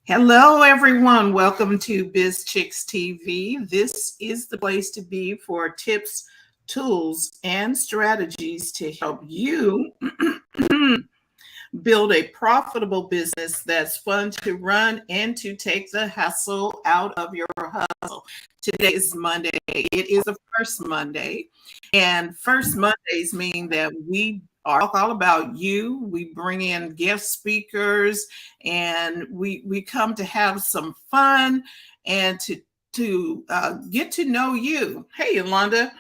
Hello, everyone. Welcome to BizChicks TV. This is the place to be for tips, tools, and strategies to help you build a profitable business that's fun to run and to take the hassle out of your hustle. Today is Monday. It is the first Monday, and first Mondays mean that we are all about you. We bring in guest speakers, and we come to have some fun and to get to know you. Hey, Yolanda.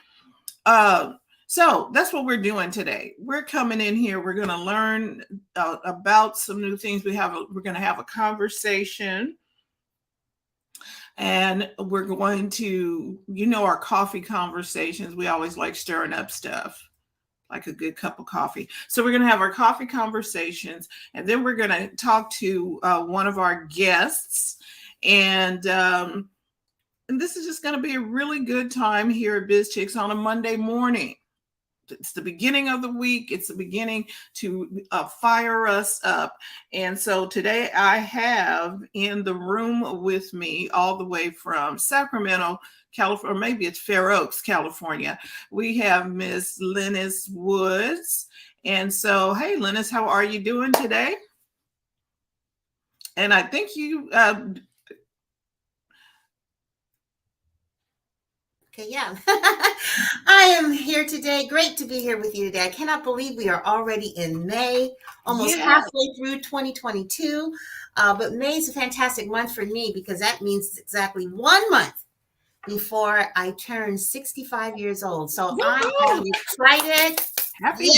So that's what we're doing today. We're coming in here. We're going to learn about some new things. We're going to have a conversation, and we're going to, our coffee conversations. We always like stirring up stuff, like a good cup of coffee. So we're going to have our coffee conversations, and then we're going to talk to one of our guests, and this is just going to be a really good time here at BizChicks on a Monday morning. It's the beginning of the week. It's the beginning to fire us up. And so today I have in the room with me all the way from Sacramento, California, or maybe it's Fair Oaks, California. We have Miss Lennis Woods. And so, hey, Lennis, how are you doing today? And I think you... Okay, yeah. I am here today. Great to be here with you today. I cannot believe we are already in May, almost halfway through 2022. But May is a fantastic month for me because that means it's exactly 1 month before I turn 65 years old. So I am excited. Happy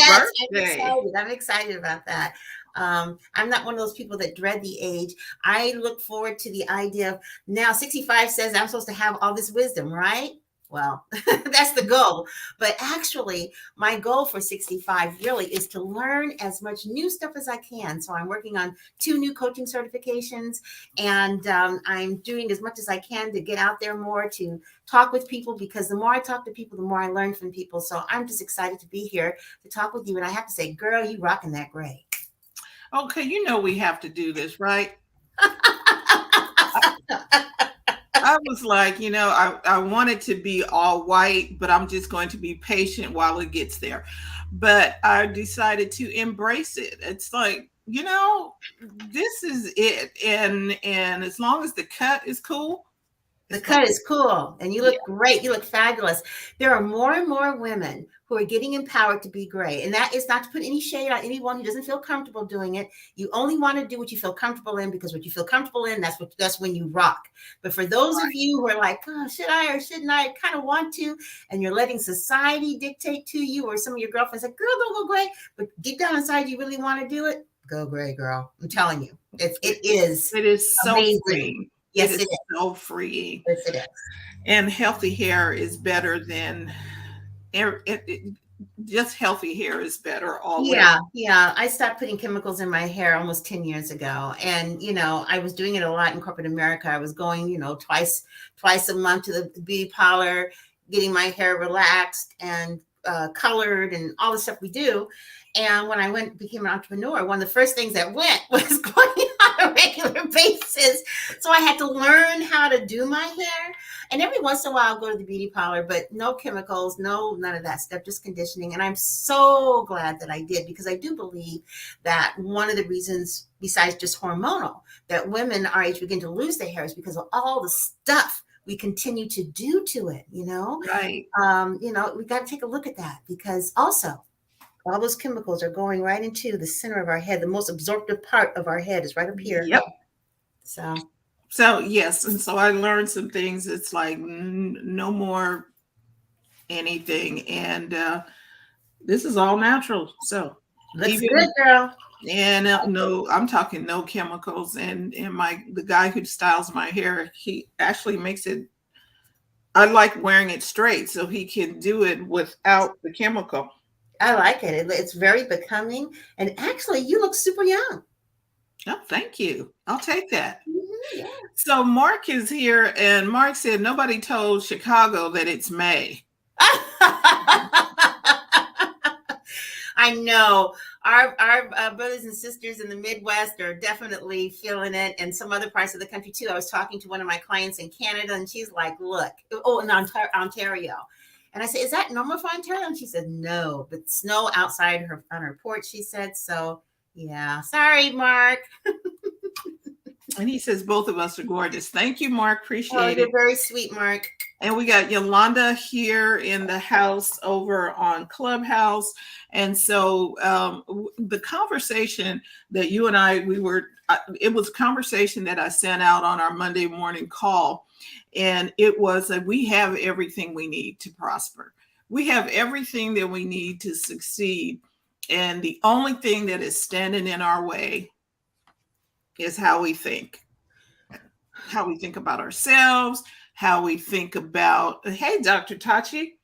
birthday. I'm excited about that. I'm not one of those people that dread the age. I look forward to the idea of now 65 says I'm supposed to have all this wisdom, right? Well, that's the goal. But actually, my goal for 65 really is to learn as much new stuff as I can. So I'm working on 2 new coaching certifications, and I'm doing as much as I can to get out there more, to talk with people, because the more I talk to people, the more I learn from people. So I'm just excited to be here to talk with you. And I have to say, girl, you rocking that gray. Okay, we have to do this, right? I was like, I want it to be all white, but I'm just going to be patient while it gets there. But I decided to embrace it. It's like, this is it. And as long as the cut is cool. The cut is cool. And you look great. You look fabulous. There are more and more women who are getting empowered to be gray. And that is not to put any shade on anyone who doesn't feel comfortable doing it. You only want to do what you feel comfortable in, because what you feel comfortable in, that's when you rock. But for those of you who are like, oh, should I or shouldn't I kind of want to, and you're letting society dictate to you, or some of your girlfriends say, girl, don't go gray, but deep down inside you really want to do it, go gray, girl. I'm telling you. It is so amazing. Free. Yes, it is so free. Yes, it is. And healthy hair is better than just healthy hair is better always. Yeah. I stopped putting chemicals in my hair almost 10 years ago. And, I was doing it a lot in corporate America. I was going, twice a month to the beauty parlor, getting my hair relaxed and colored and all the stuff we do. And when I became an entrepreneur, one of the first things that went was going on a regular basis. So I had to learn how to do my hair. And every once in a while, I'll go to the beauty parlor, but no chemicals, none of that stuff, just conditioning. And I'm so glad that I did, because I do believe that one of the reasons, besides just hormonal, that women our age begin to lose their hair is because of all the stuff we continue to do to it, Right. We got to take a look at that, because also all those chemicals are going right into the center of our head. The most absorptive part of our head is right up here. Yep. So yes. And so I learned some things. It's like no more anything. And this is all natural. So looks good, girl. And no, I'm talking no chemicals. And the guy who styles my hair, he actually makes it, I like wearing it straight, so he can do it without the chemical. I like it. It's very becoming. And actually, you look super young. Oh, thank you. I'll take that. Mm-hmm, yeah. So Mark is here, and Mark said nobody told Chicago that it's May. I know. our brothers and sisters in the Midwest are definitely feeling it, and some other parts of the country too. I was talking to one of my clients in Canada, and she's like, "Look, oh, in Ontario," and I said, "Is that normal for Ontario?" And she said, "No, but snow outside her on her porch." She said, "So yeah, sorry, Mark." And he says both of us are gorgeous. Thank you, Mark. Oh, Appreciate you're it. very sweet, Mark. And we got Yolanda here in the house over on Clubhouse. And so the conversation that you and I, it was a conversation that I sent out on our Monday morning call. And it was that we have everything we need to prosper. We have everything that we need to succeed. And the only thing that is standing in our way is how we think about ourselves, how we think about, hey, Dr. Tachi,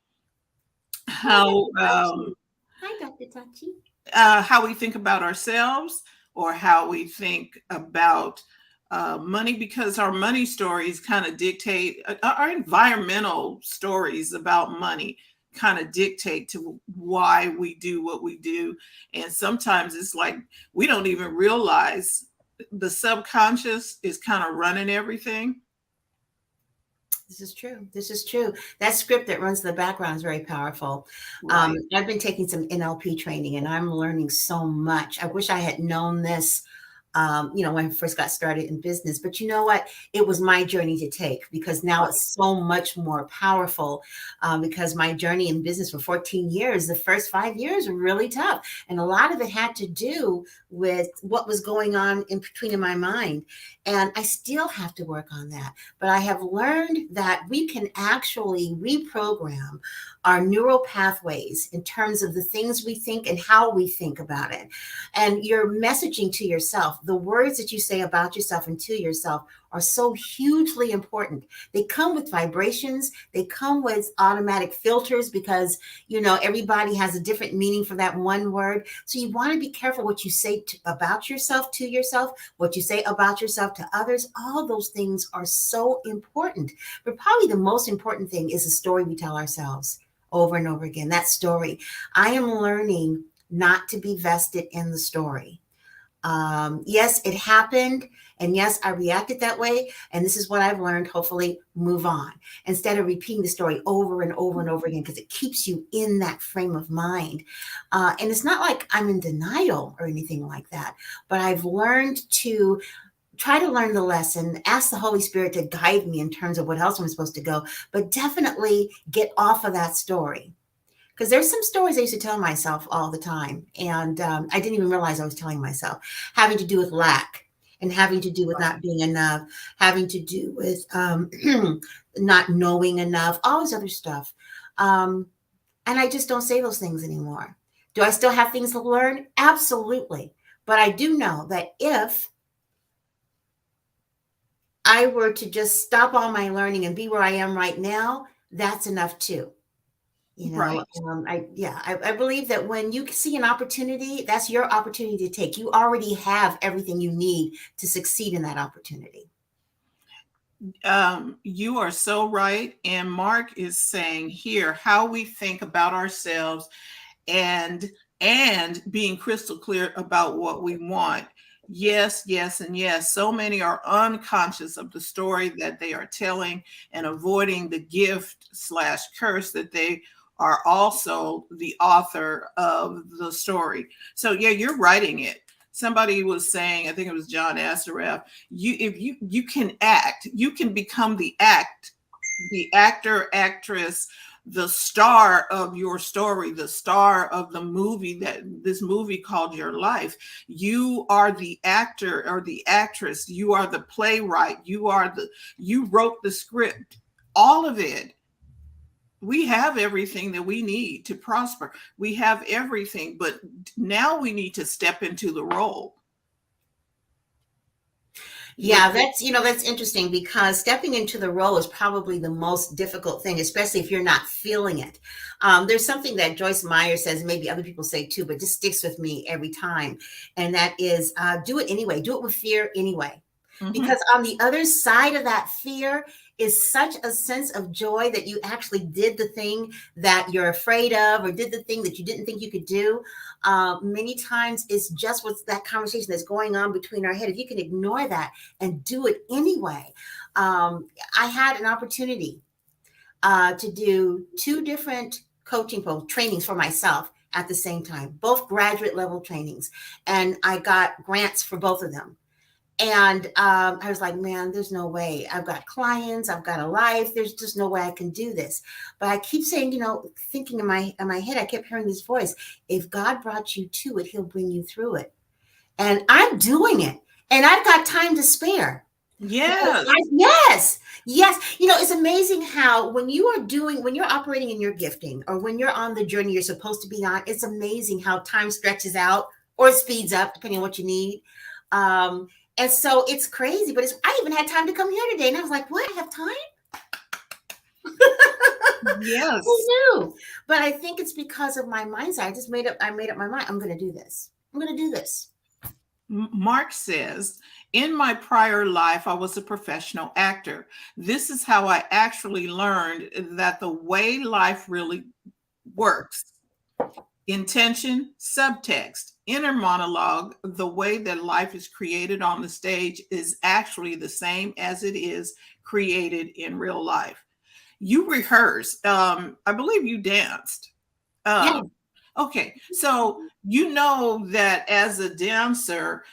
how Hi, Dr. Tachi. How we think about ourselves, or how we think about money, because our money stories kind of dictate, our environmental stories about money kind of dictate to why we do what we do. And sometimes it's like we don't even realize the subconscious is kind of running everything. This is true. This is true. That script that runs in the background is very powerful. Right. I've been taking some NLP training, and I'm learning so much. I wish I had known this, when I first got started in business. But you know what? It was my journey to take, because now it's so much more powerful, because my journey in business for 14 years, the first 5 years were really tough. And a lot of it had to do with what was going on in between in my mind. And I still have to work on that. But I have learned that we can actually reprogram our neural pathways in terms of the things we think and how we think about it. And your messaging to yourself, the words that you say about yourself and to yourself, are so hugely important. They come with vibrations. They come with automatic filters, because, everybody has a different meaning for that one word. So you want to be careful what you say about yourself to yourself, what you say about yourself to others. All those things are so important. But probably the most important thing is the story we tell ourselves over and over again. That story. I am learning not to be vested in the story. Yes, it happened. And yes, I reacted that way. And this is what I've learned. Hopefully move on instead of repeating the story over and over and over again, because it keeps you in that frame of mind. And it's not like I'm in denial or anything like that, but I've learned to try to learn the lesson, ask the Holy Spirit to guide me in terms of what else I'm supposed to go, but definitely get off of that story. Because there's some stories I used to tell myself all the time. And I didn't even realize I was telling myself, having to do with lack, and having to do with not being enough, having to do with not knowing enough, all this other stuff. And I just don't say those things anymore. Do I still have things to learn? Absolutely. But I do know that if I were to just stop all my learning and be where I am right now, that's enough too. Right. I believe that when you see an opportunity, that's your opportunity to take. You already have everything you need to succeed in that opportunity. You are so right. And Mark is saying here how we think about ourselves, and being crystal clear about what we want. Yes, yes, and yes. So many are unconscious of the story that they are telling, and avoiding the gift/curse that they are also the author of the story. So yeah, you're writing it. Somebody was saying, I think it was John Assaraf, if you can act, you can become the actor, actress, the star of your story, the star of the movie, this movie called your life. You are the actor or the actress. You are the playwright. You wrote the script, all of it. We have everything that we need to prosper. We have everything, but now we need to step into the role. Yeah, that's interesting, because stepping into the role is probably the most difficult thing, especially if you're not feeling it. There's something that Joyce Meyer says, and maybe other people say too, but just sticks with me every time. And that is, do it anyway. Do it with fear anyway. Mm-hmm. Because on the other side of that fear is such a sense of joy that you actually did the thing that you're afraid of, or did the thing that you didn't think you could do. Many times it's just what's that conversation that's going on between our head. If you can ignore that and do it anyway. I had an opportunity to do 2 different coaching trainings for myself at the same time, both graduate level trainings. And I got grants for both of them. And I was like, man, there's no way. I've got clients, I've got a life. There's just no way I can do this. But I keep saying, thinking in my head, I kept hearing this voice. If God brought you to it, he'll bring you through it. And I'm doing it. And I've got time to spare. Yes. Yes. It's amazing how when you're operating in your gifting, or when you're on the journey you're supposed to be on, it's amazing how time stretches out or speeds up, depending on what you need. And so it's crazy, but I even had time to come here today. And I was like, what? I have time? Yes. Who knew? But I think it's because of my mindset. I made up my mind. I'm going to do this. Mark says, in my prior life, I was a professional actor. This is how I actually learned that the way life really works. Intention, subtext, inner monologue, the way that life is created on the stage is actually the same as it is created in real life. You rehearse. I believe you danced. Yeah. Okay, so that as a dancer,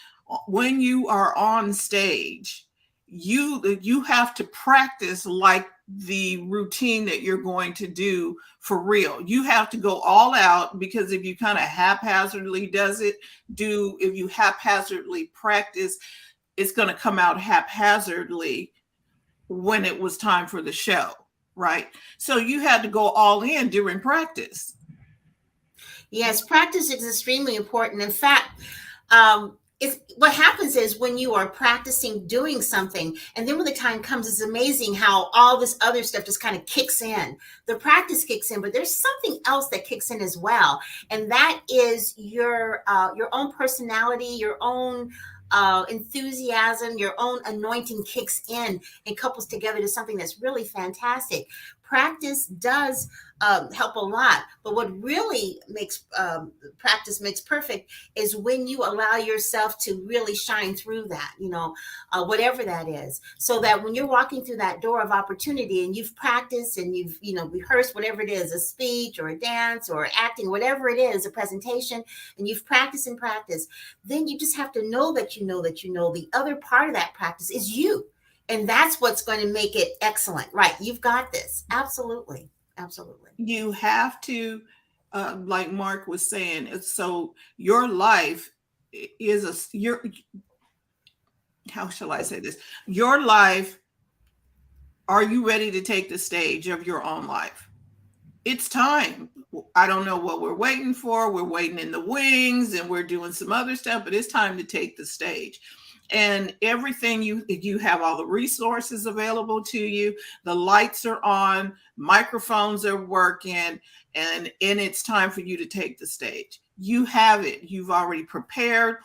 when you are on stage, you have to practice like the routine that you're going to do for real. You have to go all out, because if you kind of haphazardly if you haphazardly practice, it's going to come out haphazardly when it was time for the show, right? So you had to go all in during practice. Yes, practice is extremely important. In fact, what happens is when you are practicing doing something, and then when the time comes, it's amazing how all this other stuff just kind of kicks in. The practice kicks in, but there's something else that kicks in as well, and that is your own personality, your own enthusiasm, your own anointing kicks in and couples together to something that's really fantastic. Practice does help a lot, but what really makes practice makes perfect is when you allow yourself to really shine through that, whatever that is, so that when you're walking through that door of opportunity and you've practiced and you've rehearsed whatever it is, a speech or a dance or acting, whatever it is, a presentation, and you've practiced and practiced, then you just have to know that the other part of that practice is you. And that's what's going to make it excellent. Right. You've got this. Absolutely. You have to, like Mark was saying, so your life is how shall I say this? Your life, are you ready to take the stage of your own life? It's time. I don't know what we're waiting for. We're waiting in the wings and we're doing some other stuff, but it's time to take the stage. And everything you have all the resources available to you. The lights are on, microphones are working, and it's time for you to take the stage. You have it. You've already prepared.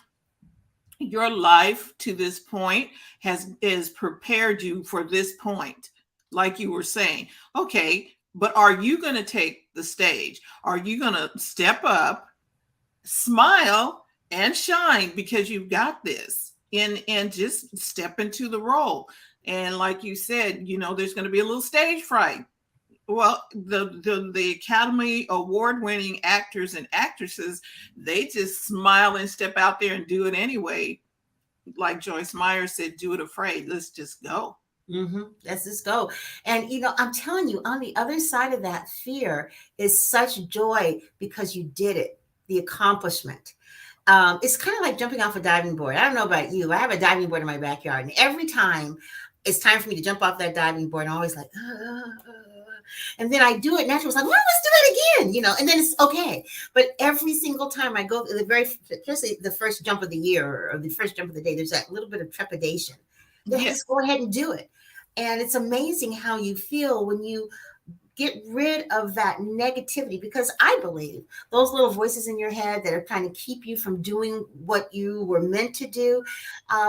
Your life to this point has prepared you for this point. Like you were saying, okay, but are you going to take the stage? Are you going to step up, smile, and shine because you've got this? And just step into the role. And like you said, there's going to be a little stage fright. Well, the Academy Award-winning actors and actresses, they just smile and step out there and do it anyway. Like Joyce Meyer said, do it afraid. Let's just go. Let's just go. And, I'm telling you, on the other side of that fear is such joy because you did it, the accomplishment. It's kind of like jumping off a diving board. I don't know about you. I have a diving board in my backyard, and every time it's time for me to jump off that diving board, I'm always like, and then I do it naturally. It's like, well, let's do it again, and then it's okay. But every single time I go, especially the first jump of the year or the first jump of the day, there's that little bit of trepidation. Then just go ahead and do it. And it's amazing how you feel when you get rid of that negativity, because I believe those little voices in your head that are trying to keep you from doing what you were meant to do,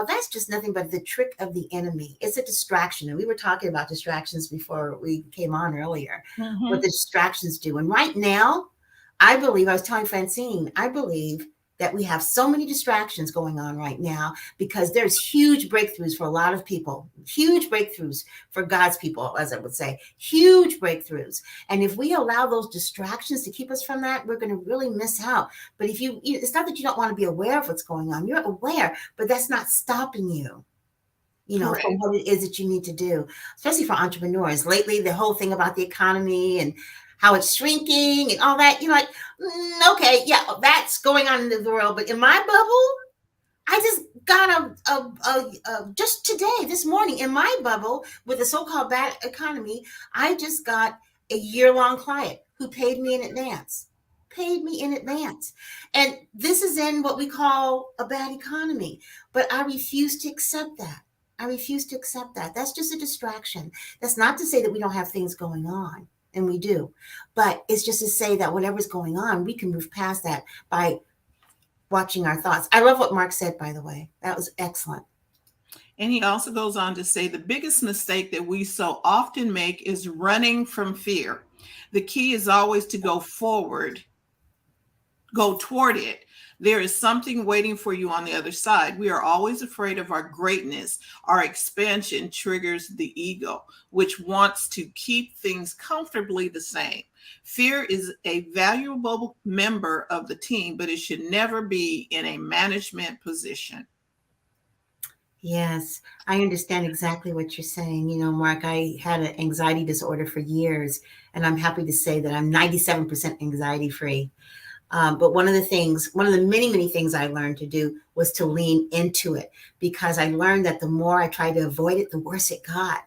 that's just nothing but the trick of the enemy. It's a distraction. And we were talking about distractions before we came on earlier, what the distractions do. And right now, I believe, I was telling Francine, I believe that we have so many distractions going on right now because there's huge breakthroughs for a lot of people, huge breakthroughs for God's people, as I would say, huge breakthroughs. And if we allow those distractions to keep us from that, we're going to really miss out. But if you, it's not that you don't want to be aware of what's going on. You're aware, but that's not stopping you, you know, from what it is that you need to do, especially for entrepreneurs. Lately, the whole thing about the economy and how it's shrinking and all that, you know, like, okay, yeah, that's going on in the world. But in my bubble, I just got just today, this morning, in my bubble with the so-called bad economy, I just got a year-long client who paid me in advance. And this is in what we call a bad economy. But I refuse to accept that. That's just a distraction. That's not to say that we don't have things going on. And we do. But it's just to say that whatever's going on, we can move past that by watching our thoughts. I love what Mark said, by the way. That was excellent. And he also goes on to say the biggest mistake that we so often make is running from fear. The key is always to go forward, go toward it. There is something waiting for you on the other side. We are always afraid of our greatness. Our expansion triggers the ego, which wants to keep things comfortably the same. Fear is a valuable member of the team, but it should never be in a management position. Yes, I understand exactly what you're saying. You know, Mark, I had an anxiety disorder for years, and I'm happy to say that I'm 97% anxiety free. But one of the many, many things I learned to do was to lean into it, because I learned that the more I tried to avoid it, the worse it got.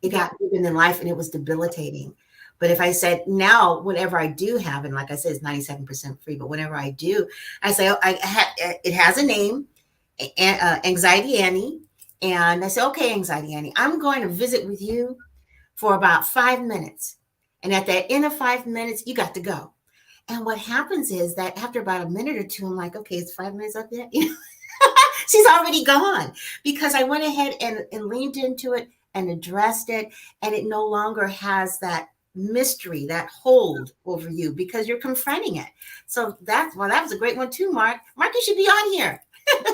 It got bigger than life, and it was debilitating. But if I said, now, whatever I do have, and like I said, it's 97% free, but whatever I do, I say, oh, it has a name, Anxiety Annie. And I say, okay, Anxiety Annie, I'm going to visit with you for about 5 minutes. And at the end of 5 minutes, you got to go. And what happens is that after about a minute or two, I'm like, okay, it's 5 minutes up there. She's already gone, because I went ahead and leaned into it and addressed it. And it no longer has that mystery, that hold over you, because you're confronting it. So that was a great one too, Mark. Mark, you should be on here.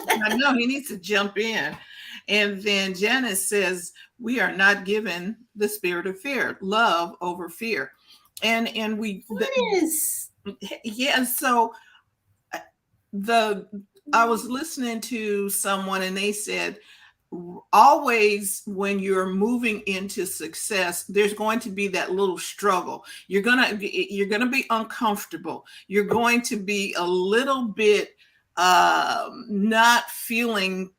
I know he needs to jump in. And then Janice says, we are not given the spirit of fear, love over fear. And we, yeah. So I was listening to someone, and they said, always when you're moving into success, there's going to be that little struggle. You're gonna be uncomfortable. You're going to be a little bit not feeling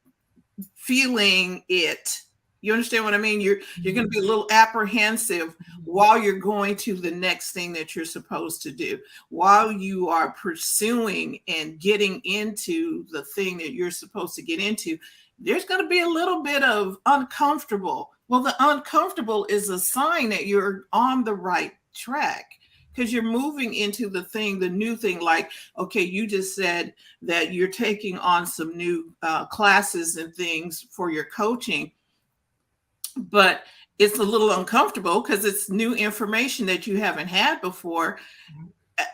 it. You understand what I mean? You're going to be a little apprehensive while you're going to the next thing that you're supposed to do, while you are pursuing and getting into the thing that you're supposed to get into. There's going to be a little bit of uncomfortable. Well, the uncomfortable is a sign that you're on the right track, because you're moving into the new thing. Like, okay, you just said that you're taking on some new classes and things for your coaching, but it's a little uncomfortable because it's new information that you haven't had before,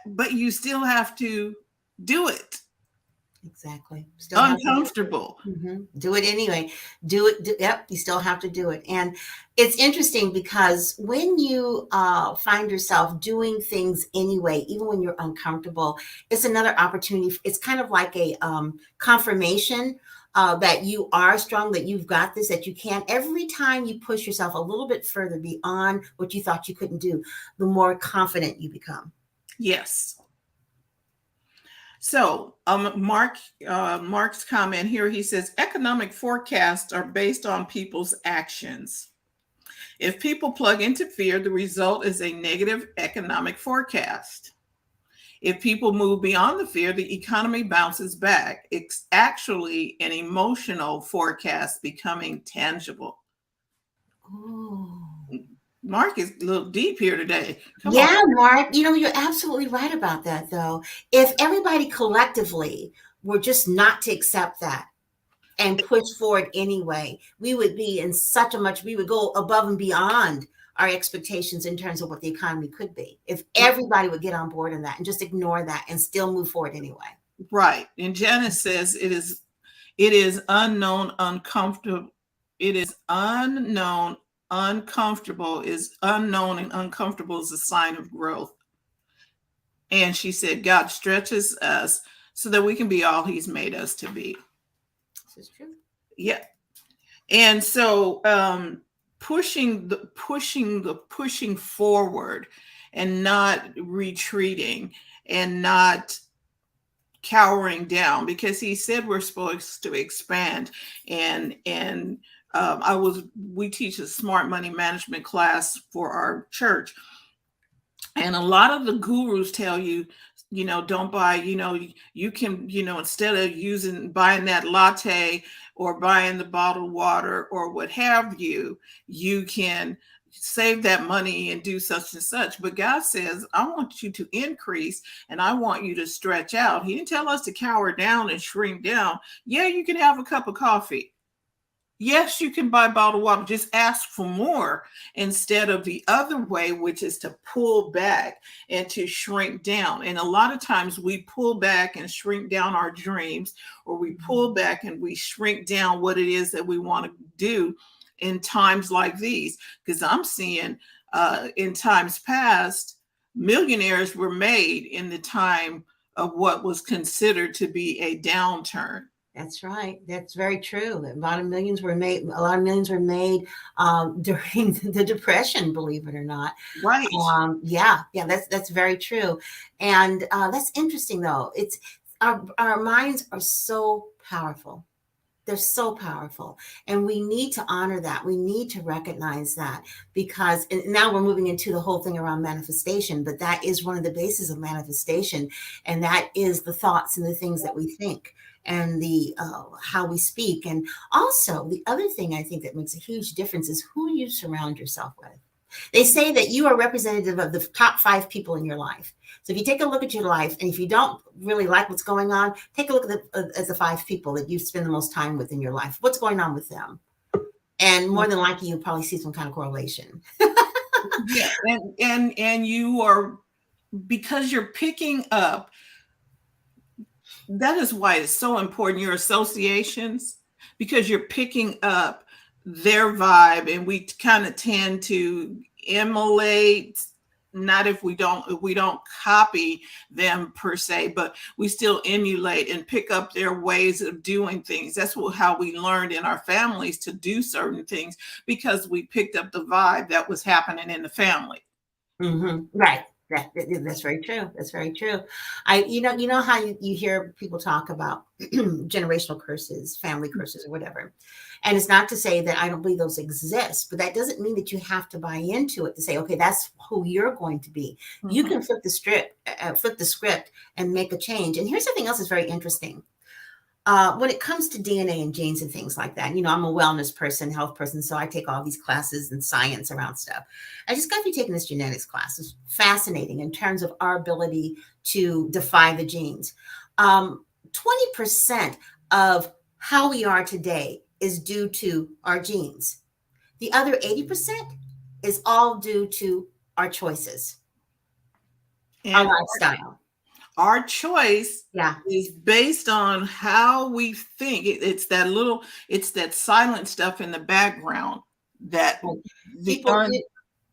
but you still have to do it. Exactly. Still uncomfortable. Do it anyway. Do it. Yep. You still have to do it. And it's interesting, because when you find yourself doing things anyway, even when you're uncomfortable, it's another opportunity. It's kind of like a confirmation that you are strong, that you've got this, that you can. Every time you push yourself a little bit further beyond what you thought you couldn't do, the more confident you become. Yes. So Mark's comment here, he says, economic forecasts are based on people's actions. If people plug into fear, the result is a negative economic forecast. If people move beyond the fear, the economy bounces back. It's actually an emotional forecast becoming tangible. Oh. Mark is a little deep here today. Come on. Yeah, Mark, you're absolutely right about that, though. If everybody collectively were just not to accept that and push forward anyway, we would be in we would go above and beyond our expectations in terms of what the economy could be. If everybody would get on board in that and just ignore that and still move forward anyway. Right. And Janice says it is unknown, uncomfortable. It is unknown, uncomfortable is unknown and uncomfortable is a sign of growth. And she said, God stretches us so that we can be all he's made us to be. This is true. Yeah. And so pushing forward and not retreating and not cowering down, because he said we're supposed to expand. And we teach a smart money management class for our church. And a lot of the gurus tell you, don't buy, you can, instead of buying that latte or buying the bottled water or what have you, you can save that money and do such and such. But God says, I want you to increase and I want you to stretch out. He didn't tell us to cower down and shrink down. Yeah, you can have a cup of coffee. Yes, you can buy bottled water. Just ask for more instead of the other way, which is to pull back and to shrink down. And a lot of times we pull back and shrink down our dreams, or we pull back and we shrink down what it is that we want to do in times like these. Because I'm seeing in times past, millionaires were made in the time of what was considered to be a downturn. That's right. That's very true. A lot of millions were made during the Depression, believe it or not. Right. Yeah, that's very true. And that's interesting, though. It's our minds are so powerful. They're so powerful. And we need to honor that. We need to recognize that, because now we're moving into the whole thing around manifestation, but that is one of the bases of manifestation. And that is the thoughts and the things that we think and the how we speak. And also the other thing I think that makes a huge difference is who you surround yourself with. They say that you are representative of the top 5 people in your life. So if you take a look at your life, and if you don't really like what's going on, take a look at the 5 people that you spend the most time with in your life. What's going on with them? And more than likely, you'll probably see some kind of correlation. Yeah, and you are, because you're picking up. That is why it's so important, your associations, because you're picking up their vibe, and we kind of tend to emulate, not if we don't copy them per se, but we still emulate and pick up their ways of doing things. That's how we learned in our families to do certain things, because we picked up the vibe that was happening in the family. Mm-hmm. Right. That's very true. That's very true. You know how you hear people talk about generational curses, family curses, or whatever. And it's not to say that I don't believe those exist, but that doesn't mean that you have to buy into it to say, okay, that's who you're going to be. Mm-hmm. You can flip the script and make a change. And here's something else that's very interesting. When it comes to DNA and genes and things like that, I'm a wellness person, health person, so I take all these classes and science around stuff. I just got through taking this genetics class. It's fascinating in terms of our ability to defy the genes. 20% of how we are today is due to our genes. The other 80% is all due to our choices, and our lifestyle. Our choice is based on how we think. It's that silent stuff in the background that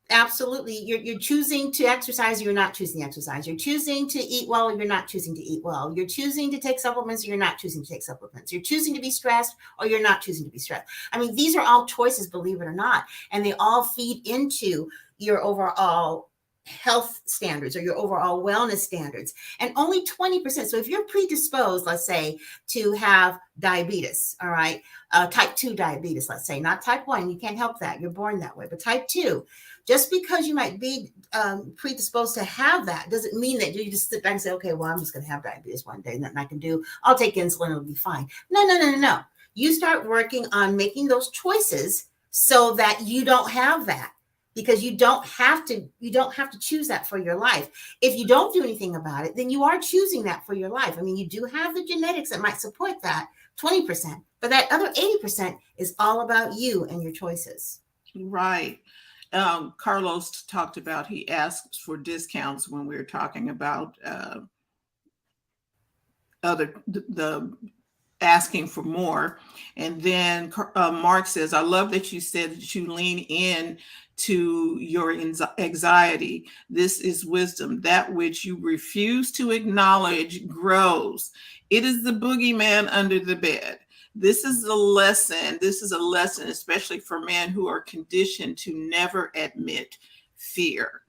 absolutely. You're choosing to exercise, or you're not choosing to exercise. You're choosing to eat well, or you're not choosing to eat well. You're choosing to take supplements, or you're not choosing to take supplements. You're choosing to be stressed, or you're not choosing to be stressed. I mean, these are all choices, believe it or not, and they all feed into your overall health standards or your overall wellness standards. And only 20%. So if you're predisposed, let's say, to have diabetes, all right, type 2 diabetes, let's say, not type 1, you can't help that, you're born that way, but type 2, just because you might be predisposed to have that doesn't mean that you just sit back and say, okay, well, I'm just going to have diabetes one day, nothing I can do, I'll take insulin, it'll be fine. No. You start working on making those choices so that you don't have that. because you don't have to choose that for your life. If you don't do anything about it, then you are choosing that for your life. I mean, you do have the genetics that might support that 20%, but that other 80% is all about you and your choices. Right. Carlos talked about, he asked for discounts when we were talking about the asking for more. And then Mark says, I love that you said that you lean in to your anxiety. This is wisdom. That which you refuse to acknowledge grows. It is the boogeyman under the bed. This is a lesson. This is a lesson, especially for men who are conditioned to never admit fear.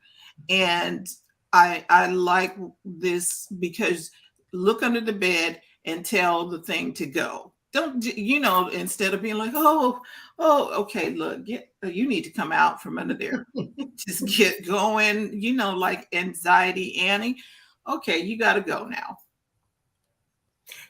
And I like this, because look under the bed and tell the thing to go. Don't, instead of being like, oh, okay, look, you need to come out from under there. Just get going, like Anxiety Annie. Okay, you got to go now.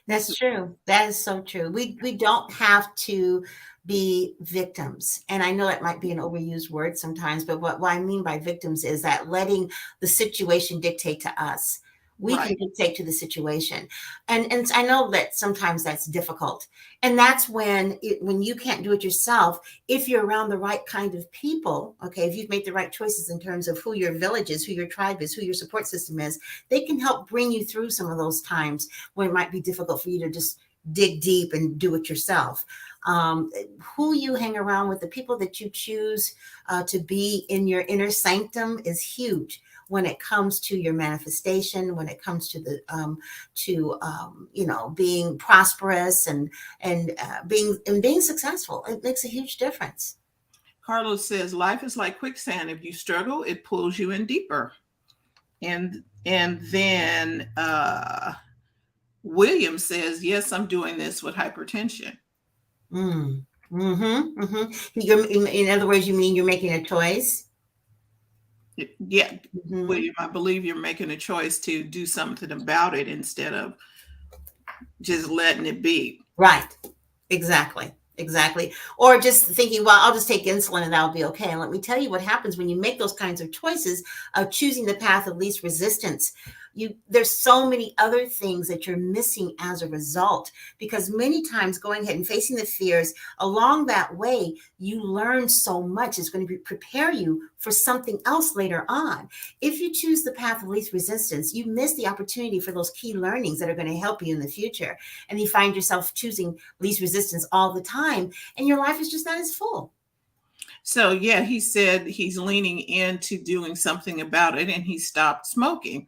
That's true. That is so true. We don't have to be victims. And I know it might be an overused word sometimes, but what I mean by victims is that letting the situation dictate to us. We can dictate to the situation. And I know that sometimes that's difficult. And that's when you can't do it yourself, if you're around the right kind of people, okay, if you've made the right choices in terms of who your village is, who your tribe is, who your support system is, they can help bring you through some of those times when it might be difficult for you to just dig deep and do it yourself. Who you hang around with, the people that you choose to be in your inner sanctum is huge when it comes to your manifestation, when it comes to the being prosperous and being successful. It makes a huge difference. Carlos says, life is like quicksand. If you struggle, it pulls you in deeper. And then William says, yes, I'm doing this with hypertension. In other words, you mean you're making a choice? Yeah. William, I believe you're making a choice to do something about it instead of just letting it be. Right. Exactly. Or just thinking, well, I'll just take insulin and that'll be okay. And let me tell you what happens when you make those kinds of choices of choosing the path of least resistance. There's so many other things that you're missing as a result, because many times going ahead and facing the fears along that way, you learn so much. It's going to prepare you for something else later on. If you choose the path of least resistance, you miss the opportunity for those key learnings that are going to help you in the future. And you find yourself choosing least resistance all the time, and your life is just not as full. So, yeah, he said he's leaning into doing something about it, and he stopped smoking.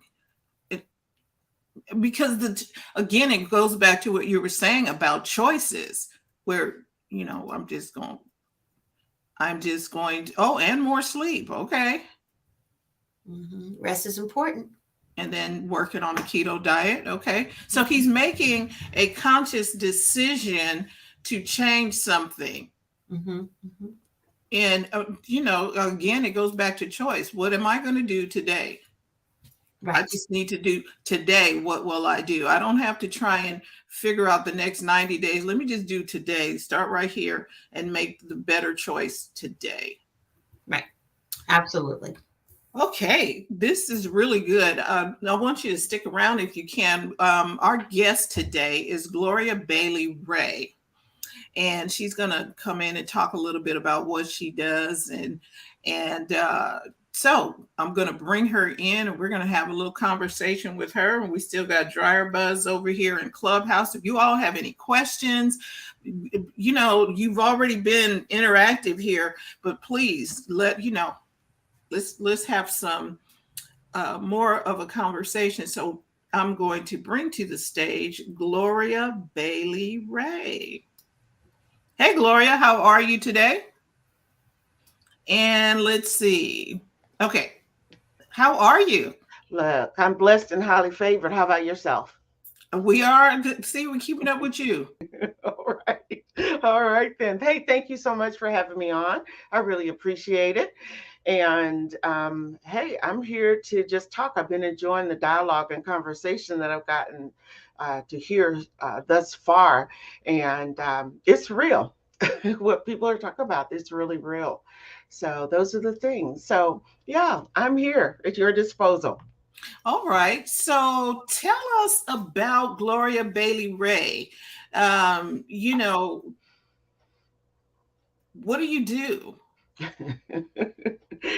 Because again, it goes back to what you were saying about choices, where, I'm just going to, and more sleep. Okay. Rest is important. And then working on a keto diet. Okay. So he's making a conscious decision to change something. And, again, it goes back to choice. What am I going to do today? Right. I just need to do today. What will I do? I don't have to try and figure out the next 90 days. Let me just do today. Start right here and make the better choice today. Right. Absolutely. Okay. This is really good. I want you to stick around if you can. Our guest today is Gloria Bailey Ray. And she's going to come in and talk a little bit about what she does. So I'm going to bring her in, and we're going to have a little conversation with her. And we still got Dryer Buzz over here in Clubhouse. If you all have any questions, you've already been interactive here, but please let's have some more of a conversation. So I'm going to bring to the stage Gloria Bailey Ray. Hey, Gloria, how are you today? And let's see. Okay. How are you? Look, I'm blessed and highly favored. How about yourself? We are. See, we're keeping up with you. All right. All right, then. Hey, thank you so much for having me on. I really appreciate it. And hey, I'm here to just talk. I've been enjoying the dialogue and conversation that I've gotten to hear thus far. And it's real. what people are talking about is really real. So those are the things. So yeah, I'm here at your disposal. All right. So tell us about Gloria Bailey Ray. You know, what do you do?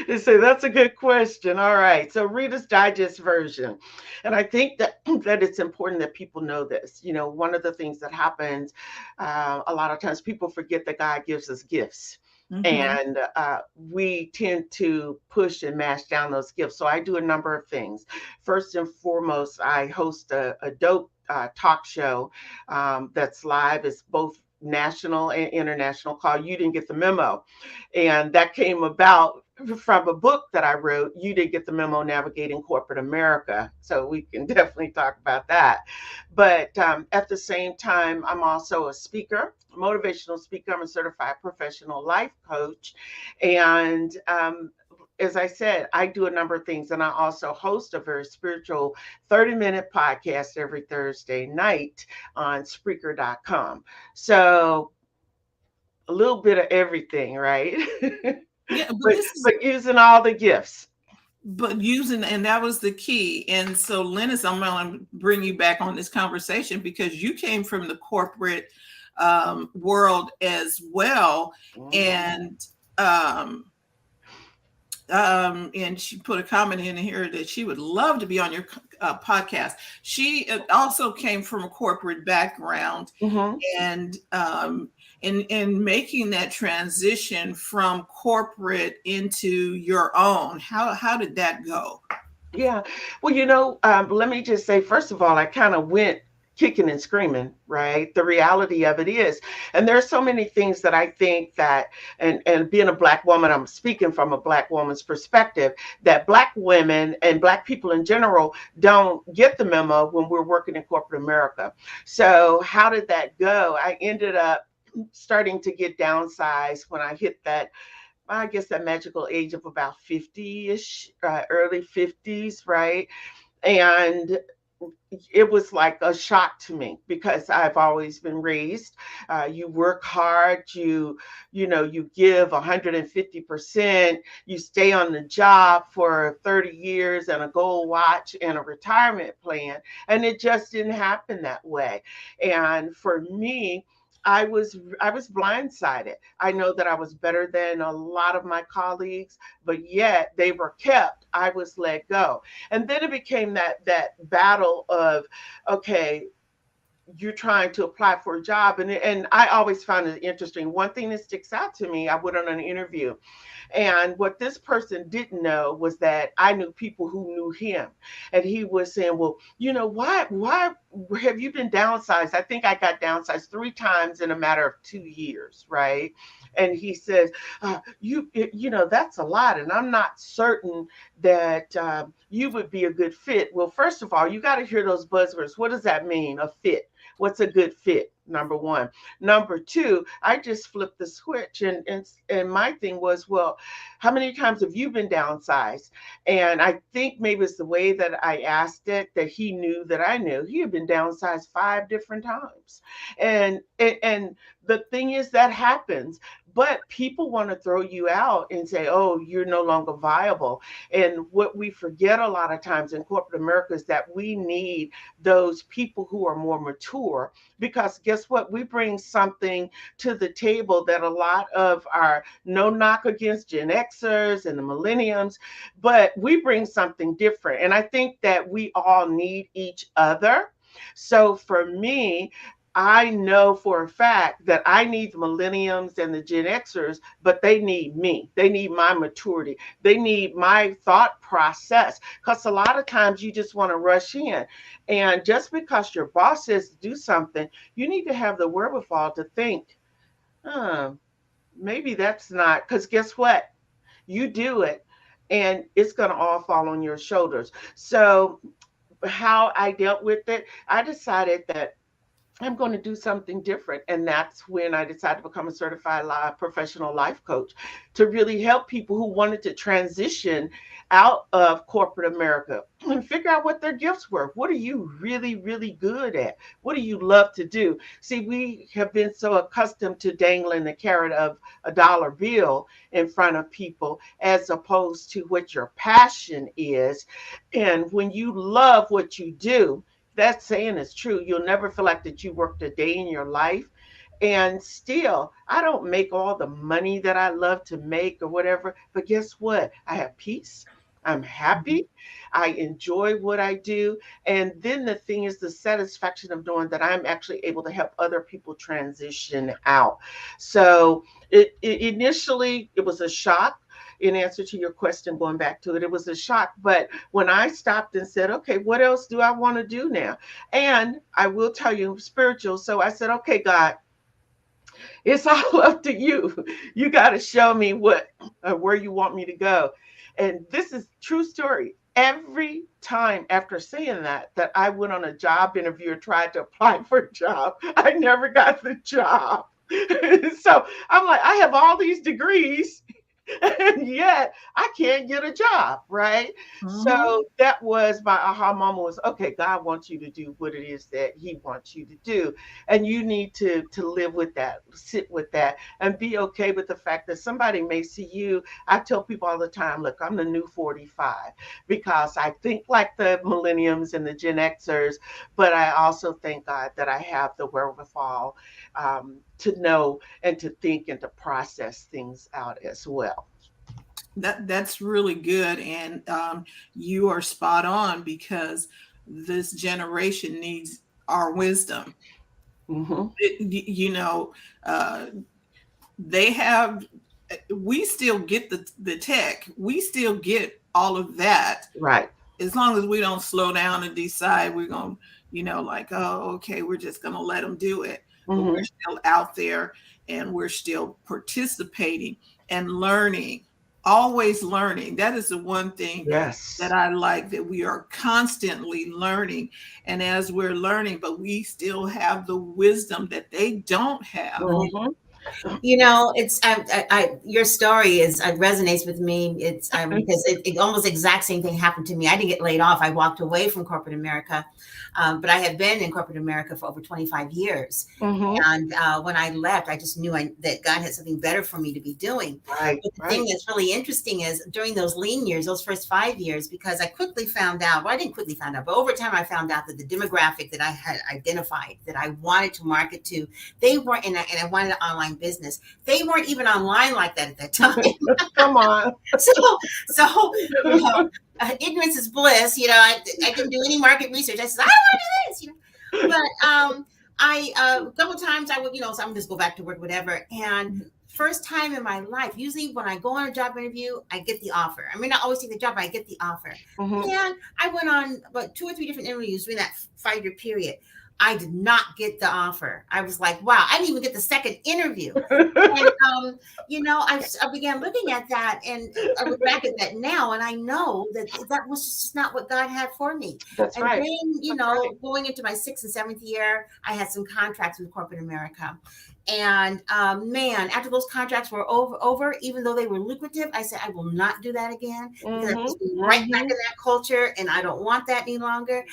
They say that's a good question. All right. So Reader's Digest version. And I think that that it's important that people know this. You know, one of the things that happens a lot of times people forget that God gives us gifts. Mm-hmm. And we tend to push and mash down those gifts. So I do a number of things. First and foremost, I host a dope talk show that's live. It's both national and international, called You Didn't Get the Memo. And that came about from a book that I wrote, You Didn't Get the Memo, Navigating Corporate America. So we can definitely talk about that. But at the same time, I'm also a speaker, a motivational speaker. I'm a certified professional life coach. And as I said, I do a number of things, and I also host a very spiritual 30-minute podcast every Thursday night on Spreaker.com. So a little bit of everything, right? Yeah, but but this is but using all the gifts. but using, and that was the key. And so, Lennis, I'm going to bring you back on this conversation because you came from the corporate world as well, and um, and she put a comment in here that she would love to be on your podcast. She also came from a corporate background, Mhm. and in making that transition from corporate into your own, how did that go? Yeah. Well, let me just say, first of all, I kind of went kicking and screaming, right? The reality of it is, and there's so many things that I think that, and being a Black woman, I'm speaking from a Black woman's perspective, that Black women and Black people in general don't get the memo when we're working in corporate America. So how did that go? I ended up starting to get downsized when I hit that, I guess, that magical age of about 50-ish, early 50s, right? And it was like a shock to me because I've always been raised. You work hard, you give 150%, you stay on the job for 30 years and a gold watch and a retirement plan. And it just didn't happen that way. And for me, I was blindsided. I know that I was better than a lot of my colleagues, but yet they were kept. I was let go. And then it became that battle of, okay, you're trying to apply for a job. And I always found it interesting. One thing that sticks out to me, I went on an interview, and what this person didn't know was that I knew people who knew him. And he was saying, well, why have you been downsized? I think I got downsized 3 times in a matter of 2 years, right? And he says, that's a lot. And I'm not certain that you would be a good fit. Well, first of all, you got to hear those buzzwords. What does that mean? A fit. What's a good fit? Number one. Number two, I just flipped the switch, and my thing was, well, how many times have you been downsized? And I think maybe it's the way that I asked it that he knew that I knew he had been downsized 5 different times. And the thing is that happens, but people want to throw you out and say, oh, you're no longer viable. And what we forget a lot of times in corporate America is that we need those people who are more mature, because guess what? We bring something to the table that a lot of our, no knock against Gen Xers and the millenniums, but we bring something different. And I think that we all need each other. So for me, I know for a fact that I need the millenniums and the Gen Xers, but they need me. They need my maturity. They need my thought process. Because a lot of times you just want to rush in. And just because your boss says to do something, you need to have the wherewithal to think, huh, maybe that's not, because guess what? You do it and it's going to all fall on your shoulders. So, how I dealt with it, I decided that I'm going to do something different. And that's when I decided to become a certified professional life coach to really help people who wanted to transition out of corporate America and figure out what their gifts were. What are you really, really good at? What do you love to do? See, we have been so accustomed to dangling the carrot of a dollar bill in front of people as opposed to what your passion is. And when you love what you do, that saying is true. You'll never feel like that you worked a day in your life. And still, I don't make all the money that I love to make or whatever. But guess what? I have peace. I'm happy. I enjoy what I do. And then the thing is the satisfaction of knowing that I'm actually able to help other people transition out. So it initially, it was a shock. In answer to your question, going back to it, it was a shock. But when I stopped and said, okay, what else do I want to do now? And I will tell you, I'm spiritual. So I said, okay, God, it's all up to you. You got to show me where you want me to go. And this is true story. Every time after saying that I went on a job interview or tried to apply for a job, I never got the job. So I'm like, I have all these degrees and yet I can't get a job, right? So that was my aha moment was, okay, God wants you to do what it is that he wants you to do. And you need to live with that, sit with that, and be okay with the fact that somebody may see you. I tell people all the time, look, I'm the new 45 because I think like the millenniums and the Gen Xers, but I also thank God that I have the wherewithal to know and to think and to process things out as well. That's really good, and you are spot on because this generation needs our wisdom. Mm-hmm. You know, they have. We still get the tech. We still get all of that. Right. As long as we don't slow down and decide we're going, like, oh, okay, we're just going to let them do it. But we're still out there and we're still participating and learning, always learning. That is the one thing Yes. that I like, that we are constantly learning. And as we're learning, but we still have the wisdom that they don't have. Mm-hmm. It's your story resonates with me. It's because it almost exact same thing happened to me. I didn't get laid off. I walked away from corporate America, but I have been in corporate America for over 25 years. And when I left, I just knew that God had something better for me to be doing. Right. But the thing that's really interesting is during those lean years, those first 5 years, because I quickly found out, well, I didn't quickly find out, but over time I found out that the demographic that I had identified that I wanted to market to, they weren't, and I wanted an online business. They weren't even online like that at that time. Come on. So ignorance is bliss. I didn't do any market research. I said, I want to do this. But a couple of times I would, so I'm just go back to work, whatever. And first time in my life, usually when I go on a job interview, I get the offer. I may not always take the job, but I get the offer. And I went on about 2 or 3 different interviews during that 5-year period. I did not get the offer. I was like, wow, I didn't even get the second interview. And, I began looking at that, and I look back at that now, and I know that was just not what God had for me. That's and right. then, going into my 6th and 7th year, I had some contracts with corporate America. And man, after those contracts were over, even though they were lucrative, I said, I will not do that again. Because I was right back in that culture, and I don't want that any longer.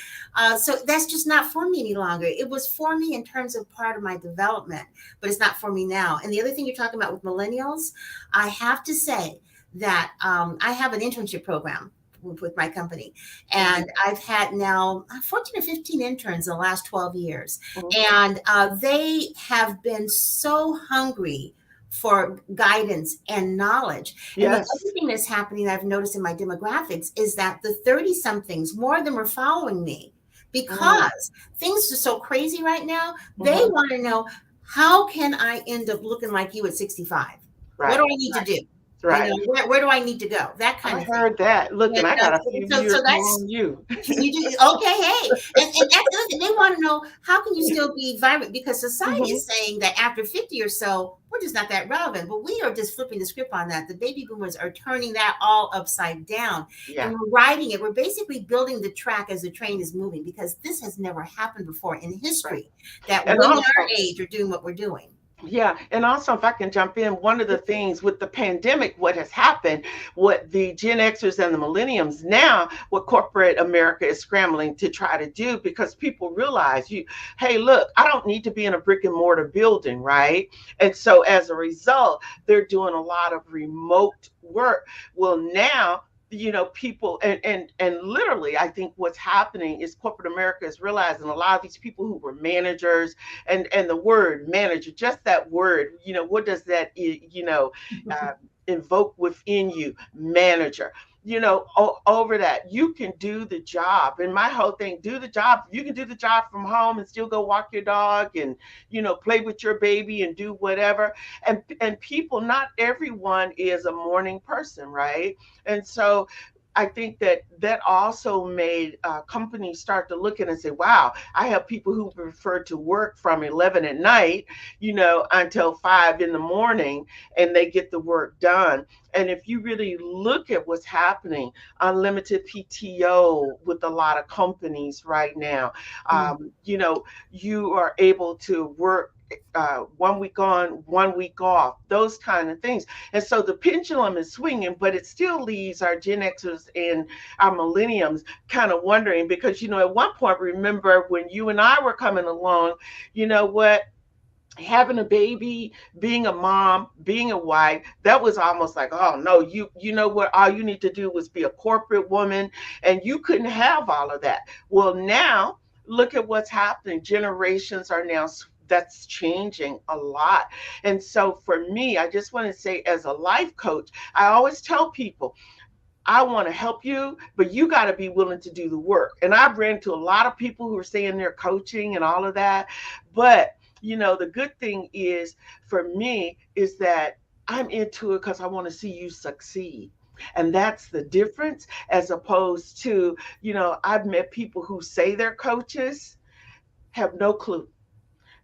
So that's just not for me any longer. It was for me in terms of part of my development, but it's not for me now. And the other thing you're talking about with millennials, I have to say that I have an internship program with my company, and I've had now 14 or 15 interns in the last 12 years, and they have been so hungry for guidance and knowledge. And the other thing that's happening that I've noticed in my demographics is that the 30-somethings, more of them are following me because things are so crazy right now. They want to know, how can I end up looking like you at 65? What do I need to do? You Right. know, where do I need to go? That kind I of thing. heard that. Look, Yeah, and I got a few so years more that's on you. you do okay, hey, and that's the other thing. They want to know how can you still be vibrant because society Mhm. is saying that after 50 or so, we're just not that relevant. But we are just flipping the script on that. The baby boomers are turning that all upside down, and Yeah. we're riding it. We're basically building the track as the train is moving because this has never happened before in Right. history that And women our also, age are doing what we're doing. yeah, and also if I can jump in, one of the things with the pandemic, what has happened, what the Gen Xers and the millenniums now, what corporate America is scrambling to try to do, because people realize hey, look, I don't need to be in a brick and mortar building, right? And so as a result, they're doing a lot of remote work. Well, now people and literally I think what's happening is corporate America is realizing a lot of these people who were managers, and the word manager, just that word, what does that uh, invoke within you, manager? Over that, you can do the job. And my whole thing, do the job. You can do the job from home and still go walk your dog and play with your baby and do whatever. And people, not everyone is a morning person, right? And so I think that also made companies start to look at it and say, wow, I have people who prefer to work from 11 at night, until 5 in the morning, and they get the work done. And if you really look at what's happening, unlimited PTO with a lot of companies right now, you are able to work 1 week on, 1 week off, those kind of things. And so the pendulum is swinging, but it still leaves our Gen Xers and our millenniums kind of wondering, because, at one point, remember when you and I were coming along, what? Having a baby, being a mom, being a wife, that was almost like, oh no, you know what, all you need to do was be a corporate woman, and you couldn't have all of that. Well, now look at what's happening. Generations are now, that's changing a lot. And so for me, I just want to say, as a life coach, I always tell people, I want to help you, but you got to be willing to do the work. And I've ran into a lot of people who are saying they're coaching and all of that. But, the good thing is for me is that I'm into it because I want to see you succeed. And that's the difference, as opposed to, I've met people who say they're coaches, have no clue,